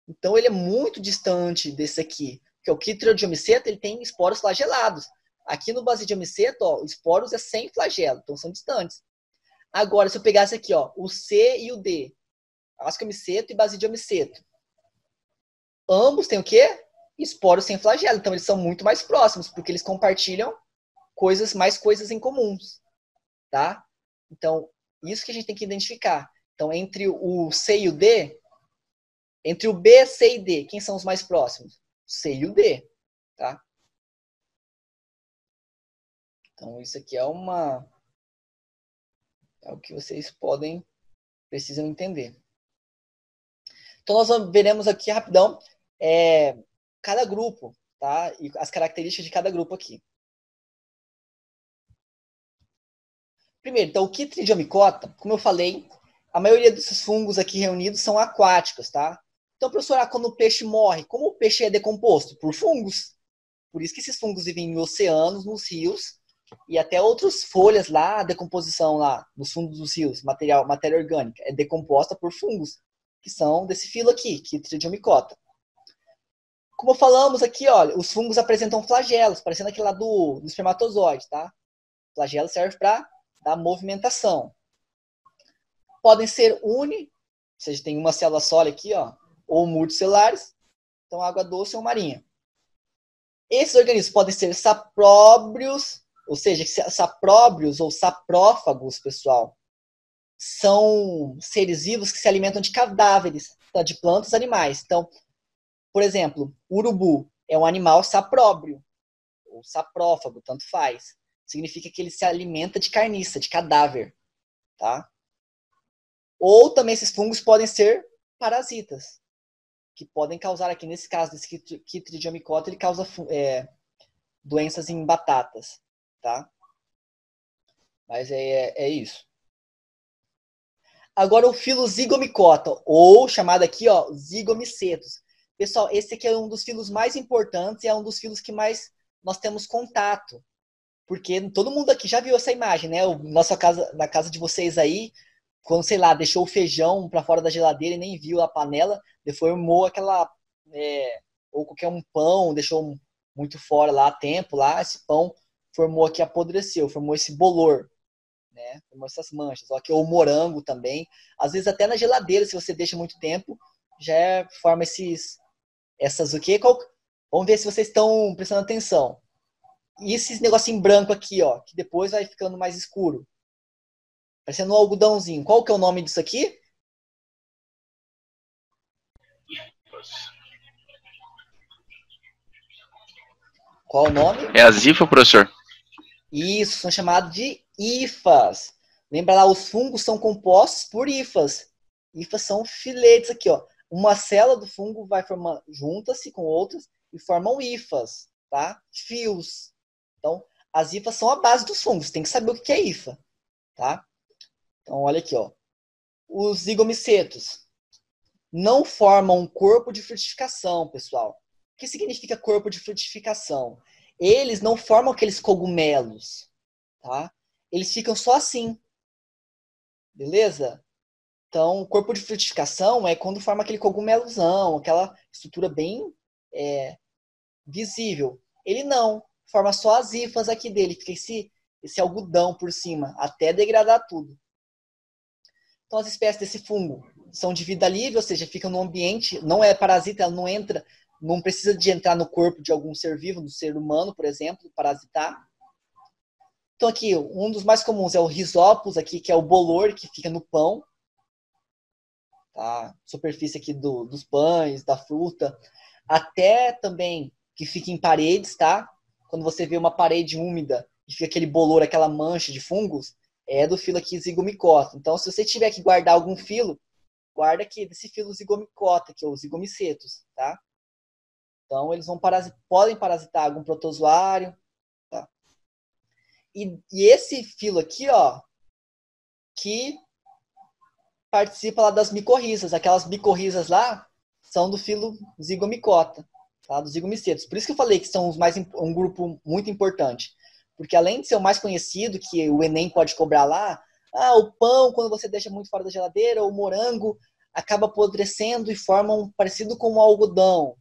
Então, ele é muito distante desse aqui. Porque o quitridiomiceto, ele tem esporos flagelados. Aqui no basidiomiceto, ó, os esporos é sem flagelo, então são distantes. Agora, se eu pegasse aqui, ó, o C e o D, ascomiceto e basidiomiceto, ambos têm o quê? Esporos sem flagelo. Então, eles são muito mais próximos, porque eles compartilham mais coisas em comuns. Tá? Então, isso que a gente tem que identificar. Então, entre o C e o D, entre o B, C e D, quem são os mais próximos? O C e o D. Tá? Então, isso aqui é o que vocês precisam entender. Então, nós veremos aqui rapidão cada grupo, tá? E as características de cada grupo aqui. Primeiro, então, o Chytridiomycota, como eu falei, a maioria desses fungos aqui reunidos são aquáticos, tá? Então, professor, quando o peixe morre, como o peixe é decomposto? Por fungos. Por isso que esses fungos vivem em oceanos, nos rios, e até outras folhas lá, a decomposição lá, nos fundos dos rios, matéria orgânica, é decomposta por fungos, que são desse filo aqui, Chytridiomycota. Como falamos aqui, olha, os fungos apresentam flagelos, parecendo aquele lá do espermatozoide, tá? O flagelo serve para dar movimentação. Podem ser ou seja, tem uma célula sólida aqui, ó, ou multicelulares, então água doce ou marinha. Esses organismos podem ser sapróbrios, ou seja, sapróbrios ou saprófagos, pessoal, são seres vivos que se alimentam de cadáveres, tá? De plantas e animais. Então, por exemplo, o urubu é um animal sapróbrio, ou saprófago, tanto faz. Significa que ele se alimenta de carniça, de cadáver. Tá? Ou também esses fungos podem ser parasitas, que podem causar, aqui nesse caso desse Chytridiomycota, ele causa doenças em batatas. Tá? Mas é isso. Agora o filo Zygomicota, ou chamado aqui, ó, Zygomicetos. Pessoal, esse aqui é um dos filos mais importantes e é um dos filos que mais nós temos contato. Porque todo mundo aqui já viu essa imagem, né? Na casa de vocês aí, quando, sei lá, deixou o feijão para fora da geladeira e nem viu a panela, deformou aquela... ou qualquer um pão, deixou muito fora lá, tempo lá, esse pão formou aqui, apodreceu, formou esse bolor. Né? Formou essas manchas. Ou o morango também. Às vezes até na geladeira, se você deixa muito tempo, já forma essas o quê? Vamos ver se vocês estão prestando atenção. E esses negocinho branco aqui, ó, que depois vai ficando mais escuro. Parecendo um algodãozinho. Qual que é o nome disso aqui? Qual o nome? É a zifa, professor? Isso, são chamados de hifas. Lembra lá, os fungos são compostos por hifas. Hifas são filetes aqui, ó. Uma célula do fungo vai formar, junta-se com outras e formam hifas, tá? Fios. Então, as hifas são a base dos fungos. Tem que saber o que é hifa, tá? Então, olha aqui, ó. Os zigomicetos não formam um corpo de frutificação, pessoal. O que significa corpo de frutificação? Eles não formam aqueles cogumelos, tá? Eles ficam só assim. Beleza? Então, o corpo de frutificação é quando forma aquele cogumelozão, aquela estrutura bem visível. Ele não. Forma só as hifas aqui dele. Fica esse algodão por cima, até degradar tudo. Então, as espécies desse fungo são de vida livre, ou seja, ficam no ambiente, não é parasita, ela não entra, não precisa de entrar no corpo de algum ser vivo, do ser humano, por exemplo, parasitar. Então, aqui, um dos mais comuns é o Rhizopus, aqui, que é o bolor que fica no pão. Tá? Superfície aqui dos pães, da fruta. Até também que fica em paredes, tá? Quando você vê uma parede úmida e fica aquele bolor, aquela mancha de fungos, é do filo aqui Zygomicota. Então, se você tiver que guardar algum filo, guarda aqui desse filo Zygomicota, que é o Zygomicetos, tá? Então, eles podem parasitar algum protozoário, tá? E esse filo aqui, ó, que participa lá das micorrizas. Aquelas micorrizas lá são do filo Zygomicota, tá? Dos Zygomicetos. Por isso que eu falei que são um grupo muito importante. Porque além de ser o mais conhecido, que o Enem pode cobrar lá, o pão, quando você deixa muito fora da geladeira, ou o morango, acaba apodrecendo e forma um parecido com um algodão.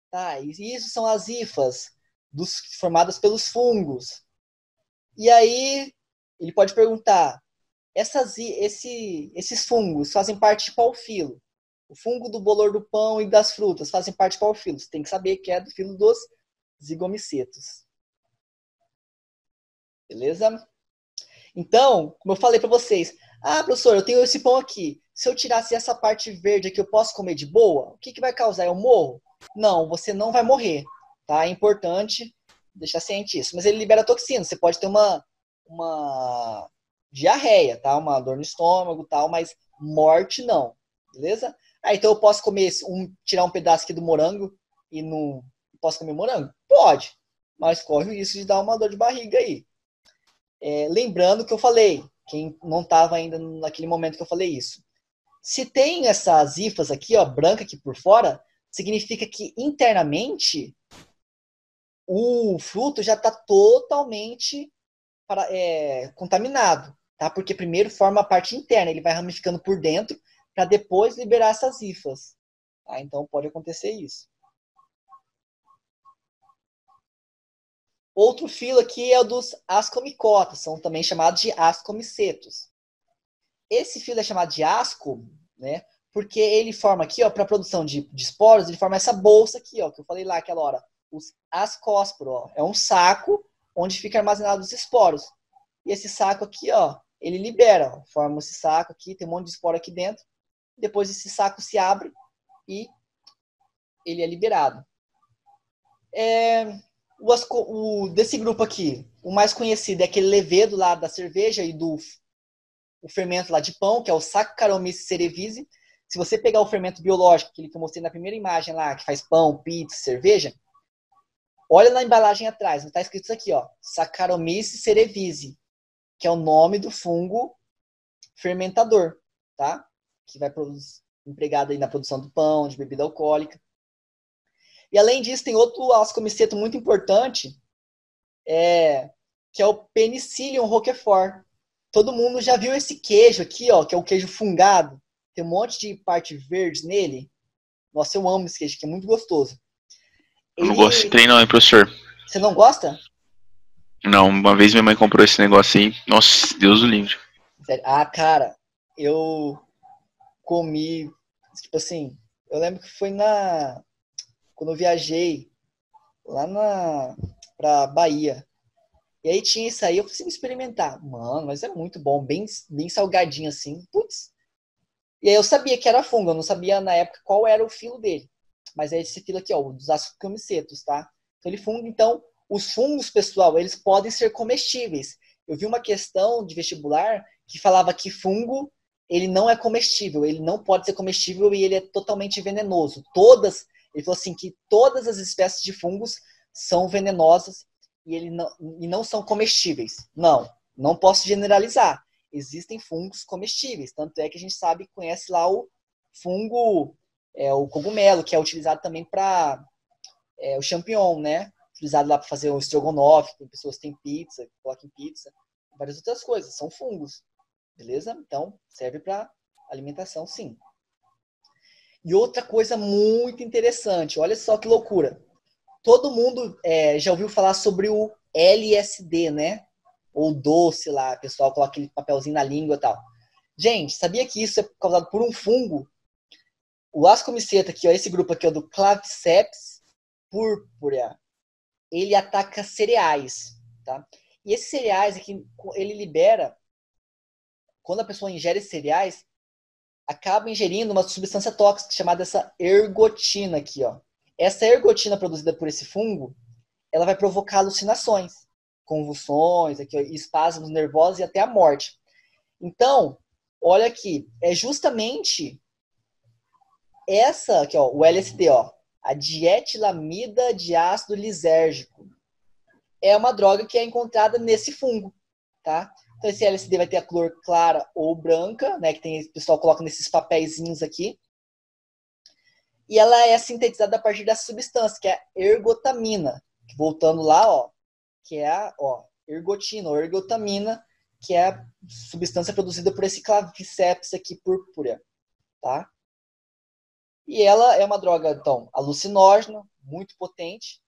Tá? E isso são as hifas, formadas pelos fungos. E aí, ele pode perguntar, esses fungos fazem parte de qual filo? O fungo do bolor do pão e das frutas fazem parte de qual filo? Você tem que saber que é do filo dos Zygomicetos. Beleza? Então, como eu falei para vocês, professor, eu tenho esse pão aqui. Se eu tirasse essa parte verde aqui, eu posso comer de boa? O que vai causar? Eu morro? Não, você não vai morrer. Tá? É importante deixar ciente isso. Mas ele libera toxina. Você pode ter uma diarreia, tá? Uma dor no estômago, tal, mas morte não. Beleza? Então eu posso comer tirar um pedaço aqui do morango e não posso comer morango? Pode. Mas corre o risco de dar uma dor de barriga aí. Lembrando que eu falei, quem não estava ainda naquele momento que eu falei isso. Se tem essas hifas aqui, ó, branca aqui por fora, significa que internamente o fruto já está totalmente contaminado, tá? Porque primeiro forma a parte interna, ele vai ramificando por dentro para depois liberar essas hifas. Tá? Então pode acontecer isso. Outro filo aqui é o dos ascomicotas, são também chamados de ascomicetos. Esse filo é chamado de asco, né? Porque ele forma aqui, ó, para a produção de esporos, ele forma essa bolsa aqui, ó, que eu falei lá aquela hora, os ascósporos, ó. É um saco onde fica armazenados os esporos. E esse saco aqui, ó, ele libera, ó, forma esse saco aqui, tem um monte de esporo aqui dentro. Depois esse saco se abre e ele é liberado. Desse grupo aqui, o mais conhecido é aquele levedo lá da cerveja e o fermento lá de pão, que é o Saccharomyces cerevisiae. Se você pegar o fermento biológico, aquele que eu mostrei na primeira imagem lá, que faz pão, pizza, cerveja, olha na embalagem atrás, está escrito isso aqui, ó, Saccharomyces cerevisiae, que é o nome do fungo fermentador, tá? Que vai empregado aí na produção do pão, de bebida alcoólica. E além disso, tem outro ascomiceto muito importante, que é o Penicillium roquefort. Todo mundo já viu esse queijo aqui, ó, que é o queijo fungado. Tem um monte de parte verde nele. Nossa, eu amo esse queijo aqui, é muito gostoso. Eu não gosto de trem não, hein, professor? Você não gosta? Não, uma vez minha mãe comprou esse negócio aí. Nossa, Deus o livre. Sério? Ah, cara, eu comi, tipo assim, eu lembro que foi quando eu viajei lá pra Bahia. E aí tinha isso aí, eu fui experimentar. Mano, mas é muito bom, bem, bem salgadinho assim. Putz. E aí eu sabia que era fungo, eu não sabia na época qual era o filo dele. Mas é esse filo aqui, ó, dos ascomicetos, tá? Então ele fungo, então, os fungos, pessoal, eles podem ser comestíveis. Eu vi uma questão de vestibular que falava que fungo, ele não é comestível, ele não pode ser comestível e ele é totalmente venenoso. Ele falou assim que todas as espécies de fungos são venenosas e não são comestíveis. Não posso generalizar. Existem fungos comestíveis, tanto é que a gente conhece lá o fungo, o cogumelo, que é utilizado também para o champignon, né? Utilizado lá para fazer o estrogonofe, tem pessoas que têm pizza, colocam em pizza, várias outras coisas, são fungos, beleza? Então, serve para alimentação, sim. E outra coisa muito interessante, olha só que loucura. Todo mundo já ouviu falar sobre o LSD, né? Ou doce lá, o pessoal coloca aquele papelzinho na língua e tal. Gente, sabia que isso é causado por um fungo? O ascomiceta aqui, ó, esse grupo aqui, ó, do Claviceps purpurea, ele ataca cereais, tá? E esses cereais aqui, ele libera, quando a pessoa ingere esses cereais, acaba ingerindo uma substância tóxica chamada essa ergotina aqui, ó. Essa ergotina produzida por esse fungo, ela vai provocar alucinações, convulsões, aqui, ó, espasmos nervosos e até a morte. Então, olha aqui, é justamente essa aqui, ó, o LSD, ó, a dietilamida de ácido lisérgico. É uma droga que é encontrada nesse fungo, tá? Então esse LSD vai ter a cor clara ou branca, né, que o pessoal coloca nesses papeizinhos aqui. E ela é sintetizada a partir dessa substância, que é a ergotamina. Voltando lá, ó, que é a ergotina ou ergotamina, que é a substância produzida por esse Claviceps aqui purpurea, tá? E ela é uma droga, então, alucinógena, muito potente,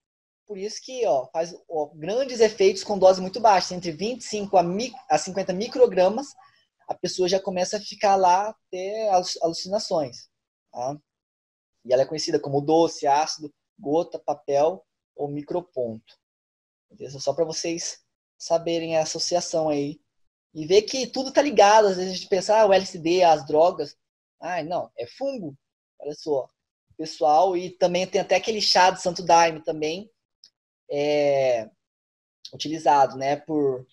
por isso que faz grandes efeitos com dose muito baixa, entre 25 a 50 microgramas, a pessoa já começa a ficar lá, ter alucinações. Tá? E ela é conhecida como doce, ácido, gota, papel ou microponto. Beleza? Só para vocês saberem a associação aí. E ver que tudo tá ligado. Às vezes a gente pensa, o LSD, as drogas. Não, é fungo. Olha só, pessoal. E também tem até aquele chá de Santo Daime também, utilizado, né, por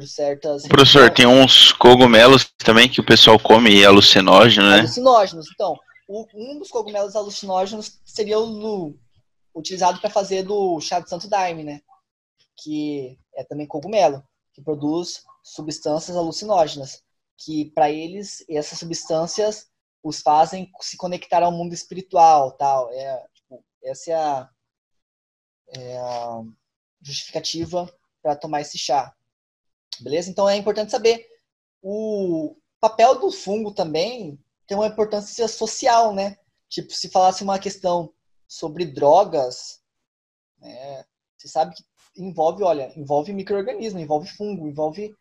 certas... Professor, tem uns cogumelos também que o pessoal come e é alucinógeno, né? Alucinógenos. Então, um dos cogumelos alucinógenos seria utilizado para fazer do chá de Santo Daime, né? Que é também cogumelo, que produz substâncias alucinógenas, que para eles essas substâncias os fazem se conectar ao mundo espiritual, tal. Essa é a justificativa para tomar esse chá. Beleza? Então é importante saber. O papel do fungo também tem uma importância social, né? Tipo, se falasse uma questão sobre drogas, né? Você sabe que envolve micro-organismo, envolve fungo, envolve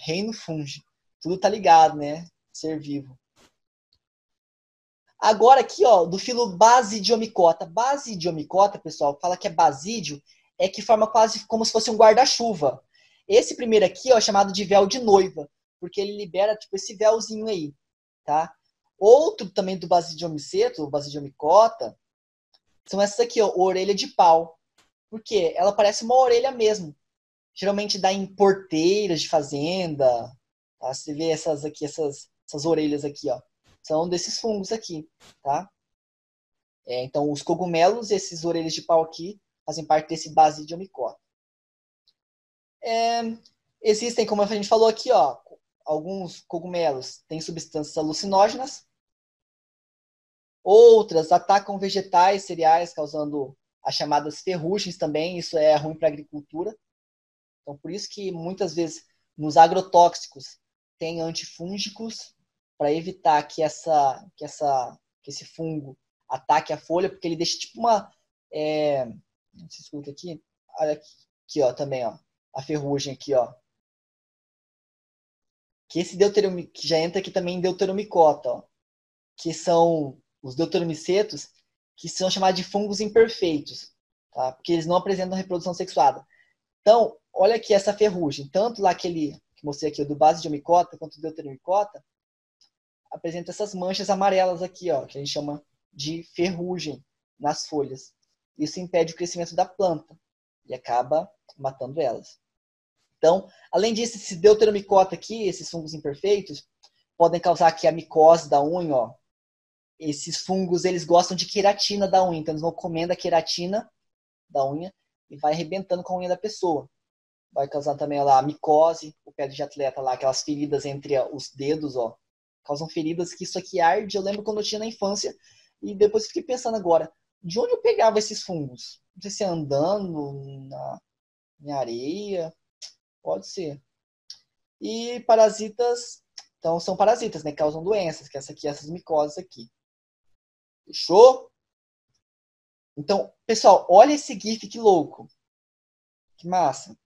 reino fungi. Tudo tá ligado, né? Ser vivo. Agora aqui, ó, do filo Basidiomycota. Basidiomycota, pessoal, fala que é basídio, é que forma quase como se fosse um guarda-chuva. Esse primeiro aqui, ó, é chamado de véu de noiva, porque ele libera, tipo, esse véuzinho aí, tá? Outro também do Basidiomyceto, o Basidiomycota, são essas aqui, ó, orelha de pau. Por quê? Ela parece uma orelha mesmo. Geralmente dá em porteiras de fazenda, tá? Você vê essas aqui, essas orelhas aqui, ó. São desses fungos aqui, tá? Então, os cogumelos, esses orelhas de pau aqui, fazem parte desse Basidiomycota. Existem, como a gente falou aqui, ó, alguns cogumelos têm substâncias alucinógenas, outras atacam vegetais, cereais, causando as chamadas ferrugens também. Isso é ruim para a agricultura. Então, por isso que muitas vezes nos agrotóxicos tem antifúngicos para evitar que esse fungo ataque a folha, porque ele deixa tipo uma... não sei se escuta aqui. Olha aqui, ó, também, ó. A ferrugem aqui, ó. Que já entra aqui também em deuteromicota, ó. Que são os deuteromicetos, que são chamados de fungos imperfeitos, tá? Porque eles não apresentam reprodução sexuada. Então, olha aqui essa ferrugem. Tanto lá que mostrei aqui, o do Basidiomycota, quanto o deuteromicota, apresenta essas manchas amarelas aqui, ó, que a gente chama de ferrugem nas folhas. Isso impede o crescimento da planta e acaba matando elas. Então, além disso, esse deuteromicota aqui, esses fungos imperfeitos, podem causar aqui a micose da unha, ó. Esses fungos, eles gostam de queratina da unha, então eles vão comendo a queratina da unha e vai arrebentando com a unha da pessoa. Vai causar também lá a micose, o pé de atleta lá, aquelas feridas entre os dedos, ó. Causam feridas que isso aqui arde. Eu lembro quando eu tinha na infância e depois fiquei pensando agora, de onde eu pegava esses fungos? Não sei se é andando na areia, pode ser. E parasitas, então são parasitas, né, que causam doenças, que essas micoses aqui. Fechou? Então, pessoal, olha esse GIF, que louco. Que massa.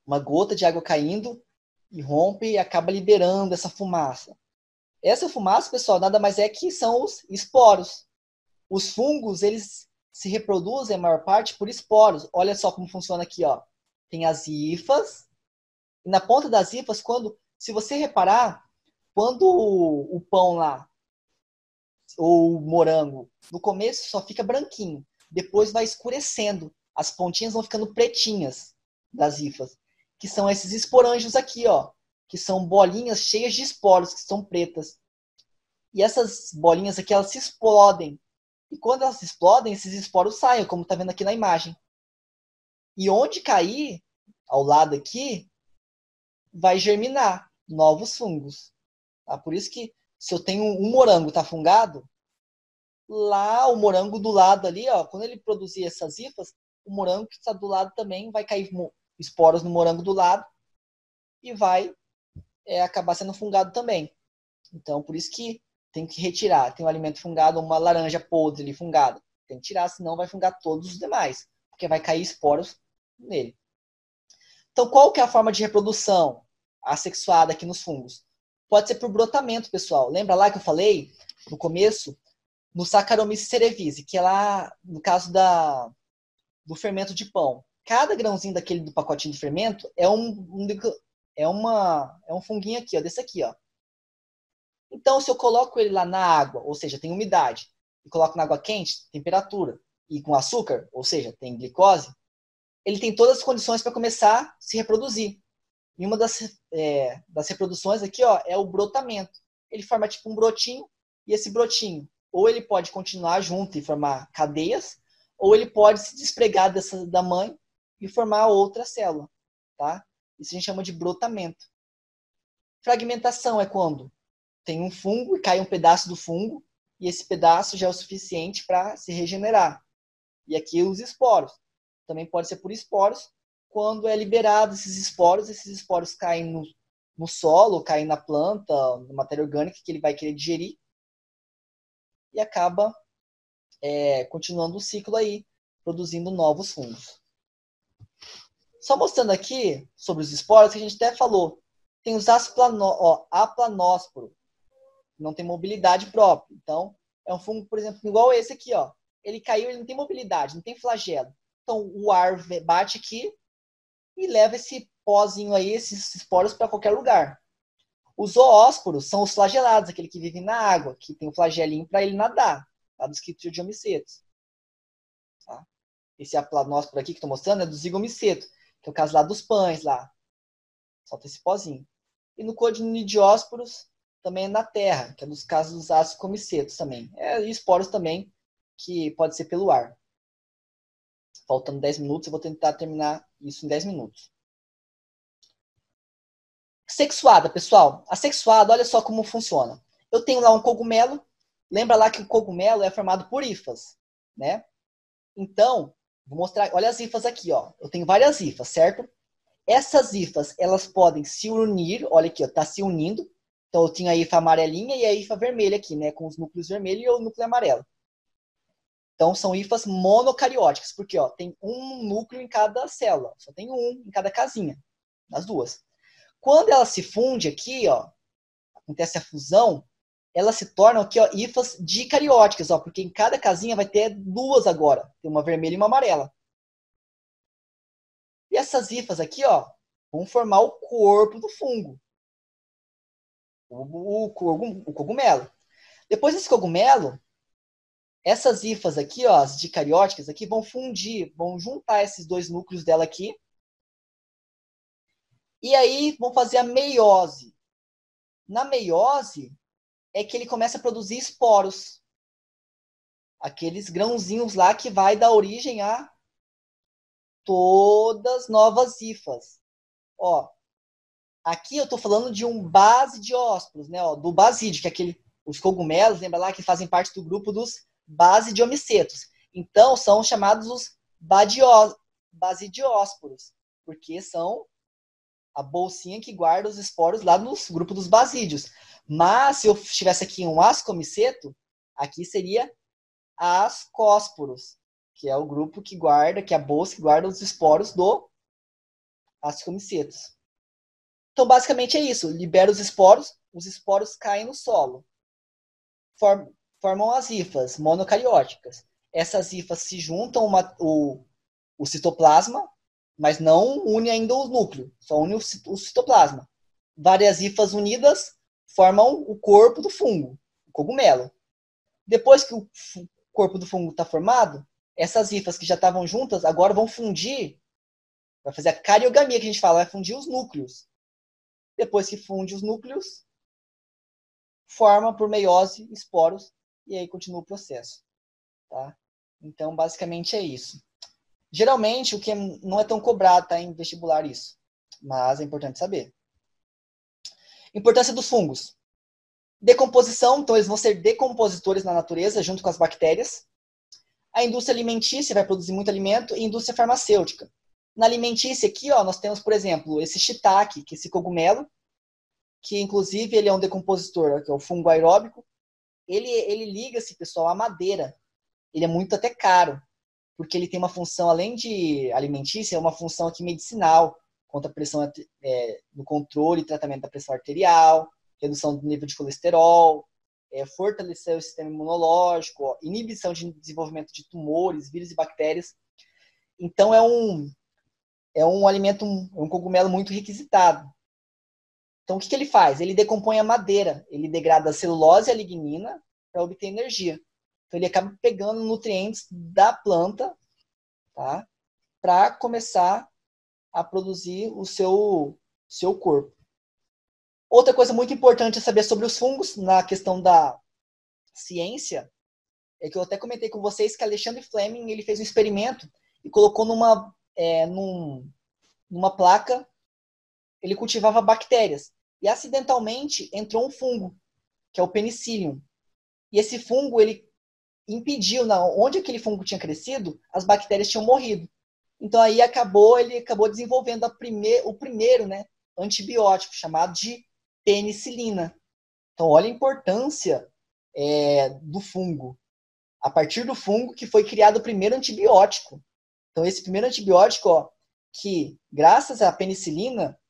Uma gota de água caindo e rompe e acaba liberando essa fumaça. Essa fumaça, pessoal, nada mais é que são os esporos. Os fungos, eles se reproduzem, a maior parte, por esporos. Olha só como funciona aqui, ó. Tem as hifas. E na ponta das hifas, se você reparar, quando o pão lá, ou o morango, no começo só fica branquinho. Depois vai escurecendo. As pontinhas vão ficando pretinhas das hifas. Que são esses esporângios aqui, ó. Que são bolinhas cheias de esporos, que são pretas. E essas bolinhas aqui, elas se explodem. E quando elas se explodem, esses esporos saem, como está vendo aqui na imagem. E onde cair, ao lado aqui, vai germinar novos fungos. Tá? Por isso que se eu tenho um morango tá fungado, lá o morango do lado ali, ó, quando ele produzir essas hifas, o morango que está do lado também vai cair esporos no morango do lado e vai acabar sendo fungado também. Então, por isso que tem que retirar. Tem um alimento fungado, uma laranja podre ali fungada. Tem que tirar, senão vai fungar todos os demais, porque vai cair esporos nele. Então, qual que é a forma de reprodução assexuada aqui nos fungos? Pode ser por brotamento, pessoal. Lembra lá que eu falei no começo? No Saccharomyces cerevisiae, que é lá, no caso do fermento de pão. Cada grãozinho daquele do pacotinho de fermento é um funguinho aqui, ó, desse aqui, ó. Então, se eu coloco ele lá na água, ou seja, tem umidade, e coloco na água quente, temperatura, e com açúcar, ou seja, tem glicose, ele tem todas as condições para começar a se reproduzir. E uma das reproduções aqui, ó, é o brotamento. Ele forma tipo um brotinho, e esse brotinho, ou ele pode continuar junto e formar cadeias, ou ele pode se despregar da mãe e formar outra célula, tá? Isso a gente chama de brotamento. Fragmentação é quando tem um fungo e cai um pedaço do fungo, e esse pedaço já é o suficiente para se regenerar. E aqui os esporos. Também pode ser por esporos. Quando é liberado esses esporos caem no solo, caem na planta, na matéria orgânica que ele vai querer digerir, e acaba continuando o ciclo aí, produzindo novos fungos. Só mostrando aqui sobre os esporos, que a gente até falou. Tem os aplanósporo, não tem mobilidade própria. Então, é um fungo, por exemplo, igual esse aqui, ó. Ele caiu, ele não tem mobilidade, não tem flagelo. Então, o ar bate aqui e leva esse pozinho aí, esses esporos, para qualquer lugar. Os zoósporos são os flagelados, aquele que vive na água, que tem o flagelinho para ele nadar, lá dos quitridiomicetos. Tá? Esse aplanósporo aqui que estou mostrando é do zigomiceto, que é o caso lá dos pães, lá. Solta esse pozinho. E no codinidiósporos também é na terra, que é dos casos dos ascomicetos também. E esporos também, que pode ser pelo ar. Faltando 10 minutos, eu vou tentar terminar isso em 10 minutos. Sexuada, pessoal. A sexuada, olha só como funciona. Eu tenho lá um cogumelo. Lembra lá que o cogumelo é formado por hifas, né? Então, vou mostrar. Olha as hifas aqui, ó. Eu tenho várias hifas, certo? Essas hifas, elas podem se unir. Olha aqui, ó, tá se unindo. Então, eu tinha a hifa amarelinha e a hifa vermelha aqui, né? Com os núcleos vermelhos e o núcleo amarelo. Então, são hifas monocarióticas, porque ó, tem um núcleo em cada célula. Só tem um em cada casinha, nas duas. Quando ela se funde aqui, ó, acontece a fusão, elas se tornam aqui, ó, hifas dicarióticas, ó, porque em cada casinha vai ter duas agora. Tem uma vermelha e uma amarela. E essas hifas aqui, ó, vão formar o corpo do fungo. O cogumelo. Depois desse cogumelo, essas hifas aqui, ó, as dicarióticas aqui, vão fundir, vão juntar esses dois núcleos dela aqui. E aí vão fazer a meiose. Na meiose é que ele começa a produzir esporos. Aqueles grãozinhos lá que vai dar origem a todas novas hifas. Ó, aqui eu estou falando de um basidiósporos, né? Ó, do basídio, que é os cogumelos, lembra lá, que fazem parte do grupo dos basidiomicetos. Então, são chamados os basidiósporos, porque são a bolsinha que guarda os esporos lá no grupo dos basídios. Mas, se eu tivesse aqui um ascomiceto, aqui seria ascósporos, que é o grupo que guarda, que é a bolsa que guarda os esporos do ascomicetos. Então, basicamente é isso. Libera os esporos caem no solo. Formam as hifas monocarióticas. Essas hifas se juntam o citoplasma, mas não une ainda o núcleo, só une o citoplasma. Várias hifas unidas formam o corpo do fungo, o cogumelo. Depois que o corpo do fungo está formado, essas hifas que já estavam juntas agora vão fundir, vai fazer a cariogamia que a gente fala, vai fundir os núcleos. Depois que funde os núcleos, forma por meiose esporos e aí continua o processo. Tá? Então, basicamente é isso. Geralmente, o que não é tão cobrado, tá, em vestibular isso. Mas é importante saber. Importância dos fungos. Decomposição, então eles vão ser decompositores na natureza, junto com as bactérias. A indústria alimentícia vai produzir muito alimento e indústria farmacêutica. Na alimentícia aqui, ó, nós temos, por exemplo, esse shiitake, que é esse cogumelo, que inclusive ele é um decompositor, que é o fungo aeróbico. Ele liga-se, pessoal, à madeira. Ele é muito até caro, porque ele tem uma função, além de alimentícia, é uma função aqui medicinal, contra a pressão, no controle e tratamento da pressão arterial, redução do nível de colesterol, fortalecer o sistema imunológico, ó, inibição de desenvolvimento de tumores, vírus e bactérias. Então é um alimento, um cogumelo muito requisitado. Então o que ele faz? Ele decompõe a madeira, ele degrada a celulose e a lignina para obter energia. Então ele acaba pegando nutrientes da planta, tá? Para começar a produzir o seu corpo. Outra coisa muito importante a saber sobre os fungos, na questão da ciência, é que eu até comentei com vocês que Alexandre Fleming ele fez um experimento e colocou numa placa, ele cultivava bactérias. E acidentalmente entrou um fungo. que é o Penicillium. E esse fungo, ele impediu, onde aquele fungo tinha crescido, as bactérias tinham morrido. Então aí ele acabou desenvolvendo o primeiro, né, antibiótico, chamado de penicilina. Então olha a importância do fungo. A partir do fungo que foi criado o primeiro antibiótico. Então esse primeiro antibiótico, que graças à penicilina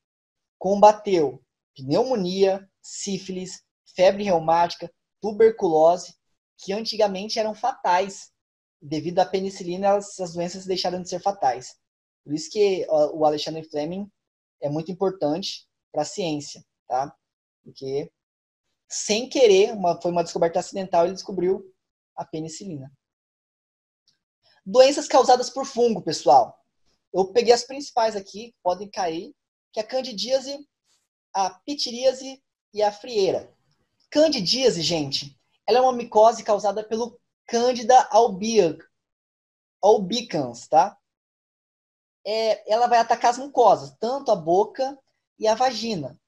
combateu pneumonia, sífilis, febre reumática, tuberculose, que antigamente eram fatais. Devido à penicilina, essas doenças deixaram de ser fatais. Por isso que o Alexander Fleming é muito importante para a ciência, tá? Porque, sem querer, foi uma descoberta acidental, ele descobriu a penicilina. Doenças causadas por fungo, pessoal. Eu peguei as principais aqui, que podem cair, que é a candidíase, a pitiríase e a frieira. Candidíase, gente, ela é uma micose causada pelo Candida albicans, tá? Ela vai atacar as mucosas, tanto a boca e a vagina.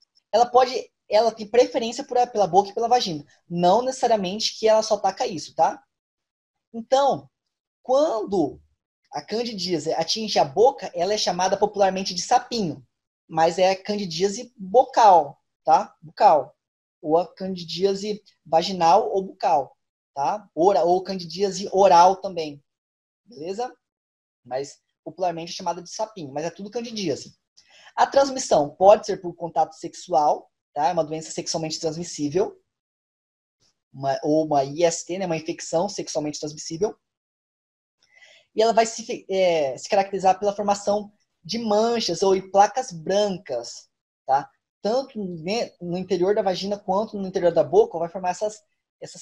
Ela tem preferência pela boca e pela vagina. Não necessariamente que ela só ataca isso, tá? Então, quando a candidíase atinge a boca, ela é chamada popularmente de sapinho, mas é a candidíase bocal, tá? Bucal. Ou a candidíase vaginal ou bucal, tá? Ou candidíase oral também, beleza? Mas popularmente é chamada de sapinho, mas é tudo candidíase. A transmissão pode ser por contato sexual, tá? É uma doença sexualmente transmissível, ou uma IST, né? Uma infecção sexualmente transmissível. E ela vai se caracterizar pela formação de manchas ou placas brancas, tá? Tanto no interior da vagina quanto no interior da boca, vai formar essas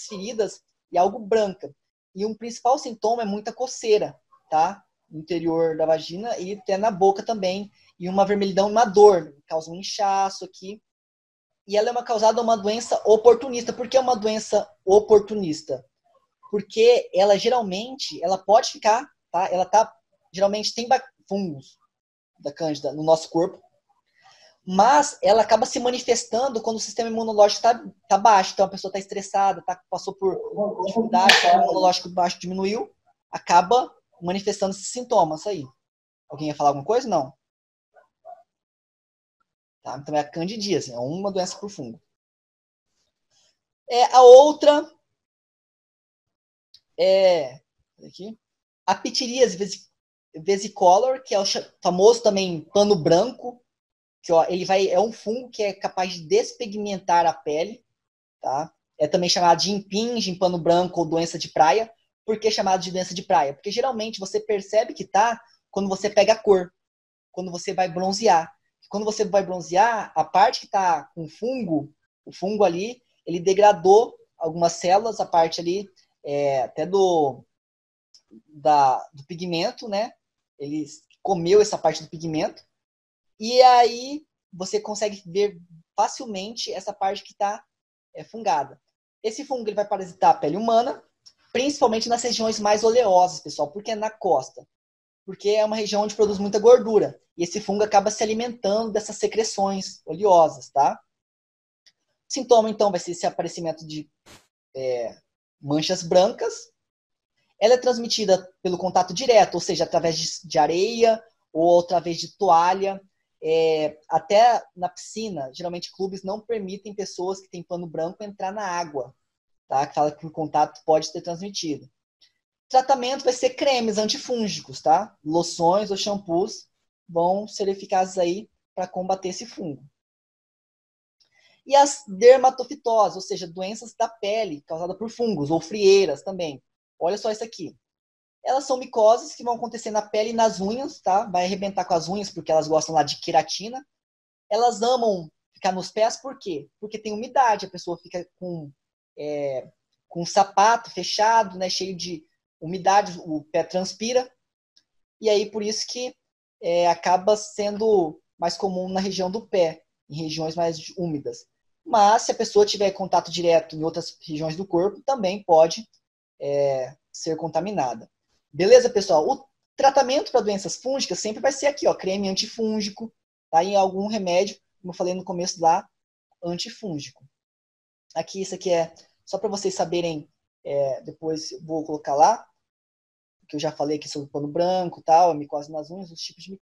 feridas e algo branca. E um principal sintoma é muita coceira, tá? No interior da vagina e até na boca também. E uma vermelhidão, uma dor, causa um inchaço aqui. E ela é causada uma doença oportunista. Por que é uma doença oportunista? Porque ela geralmente, ela pode ficar, tá? Geralmente tem fungos da cândida no nosso corpo, mas ela acaba se manifestando quando o sistema imunológico tá baixo. Então a pessoa está estressada, passou por dificuldade, o sistema imunológico baixo diminuiu, acaba manifestando esses sintomas aí. Alguém ia falar alguma coisa? Não. Tá? Então é a candidíase, é uma doença por fungo. A outra aqui, a pitiríase vesicolor, que é o famoso também pano branco, que é um fungo que é capaz de despigmentar a pele, tá? É também chamado de impinge, pano branco ou doença de praia. Por que chamado de doença de praia? Porque geralmente você percebe que tá quando você pega a cor, quando você vai bronzear. Quando você vai bronzear, a parte que tá com fungo, o fungo ali, ele degradou algumas células, a parte ali até do pigmento, né? Ele comeu essa parte do pigmento. E aí você consegue ver facilmente essa parte que está fungada. Esse fungo ele vai parasitar a pele humana, principalmente nas regiões mais oleosas, pessoal. Por que na costa? Porque é uma região onde produz muita gordura. E esse fungo acaba se alimentando dessas secreções oleosas, tá? O sintoma, então, vai ser esse aparecimento de manchas brancas. Ela é transmitida pelo contato direto, ou seja, através de areia ou através de toalha. Até na piscina, geralmente clubes não permitem pessoas que têm pano branco entrar na água, tá? Que fala que o contato pode ser transmitido. O tratamento vai ser cremes antifúngicos, tá? Loções ou shampoos vão ser eficazes aí para combater esse fungo. E as dermatofitoses, ou seja, doenças da pele causadas por fungos ou frieiras também. Olha só isso aqui. Elas são micoses que vão acontecer na pele e nas unhas, tá? Vai arrebentar com as unhas porque elas gostam lá de queratina. Elas amam ficar nos pés, por quê? Porque tem umidade, a pessoa fica com o sapato fechado, né, cheio de umidade, o pé transpira. E aí por isso que acaba sendo mais comum na região do pé, em regiões mais úmidas. Mas se a pessoa tiver contato direto em outras regiões do corpo, também pode ser contaminada. Beleza, pessoal? O tratamento para doenças fúngicas sempre vai ser aqui, ó, creme antifúngico, tá? E algum remédio, como eu falei no começo lá, antifúngico. Aqui, isso aqui é só para vocês saberem, depois vou colocar lá, que eu já falei aqui sobre o pano branco, tal, a micose nas unhas, os tipos de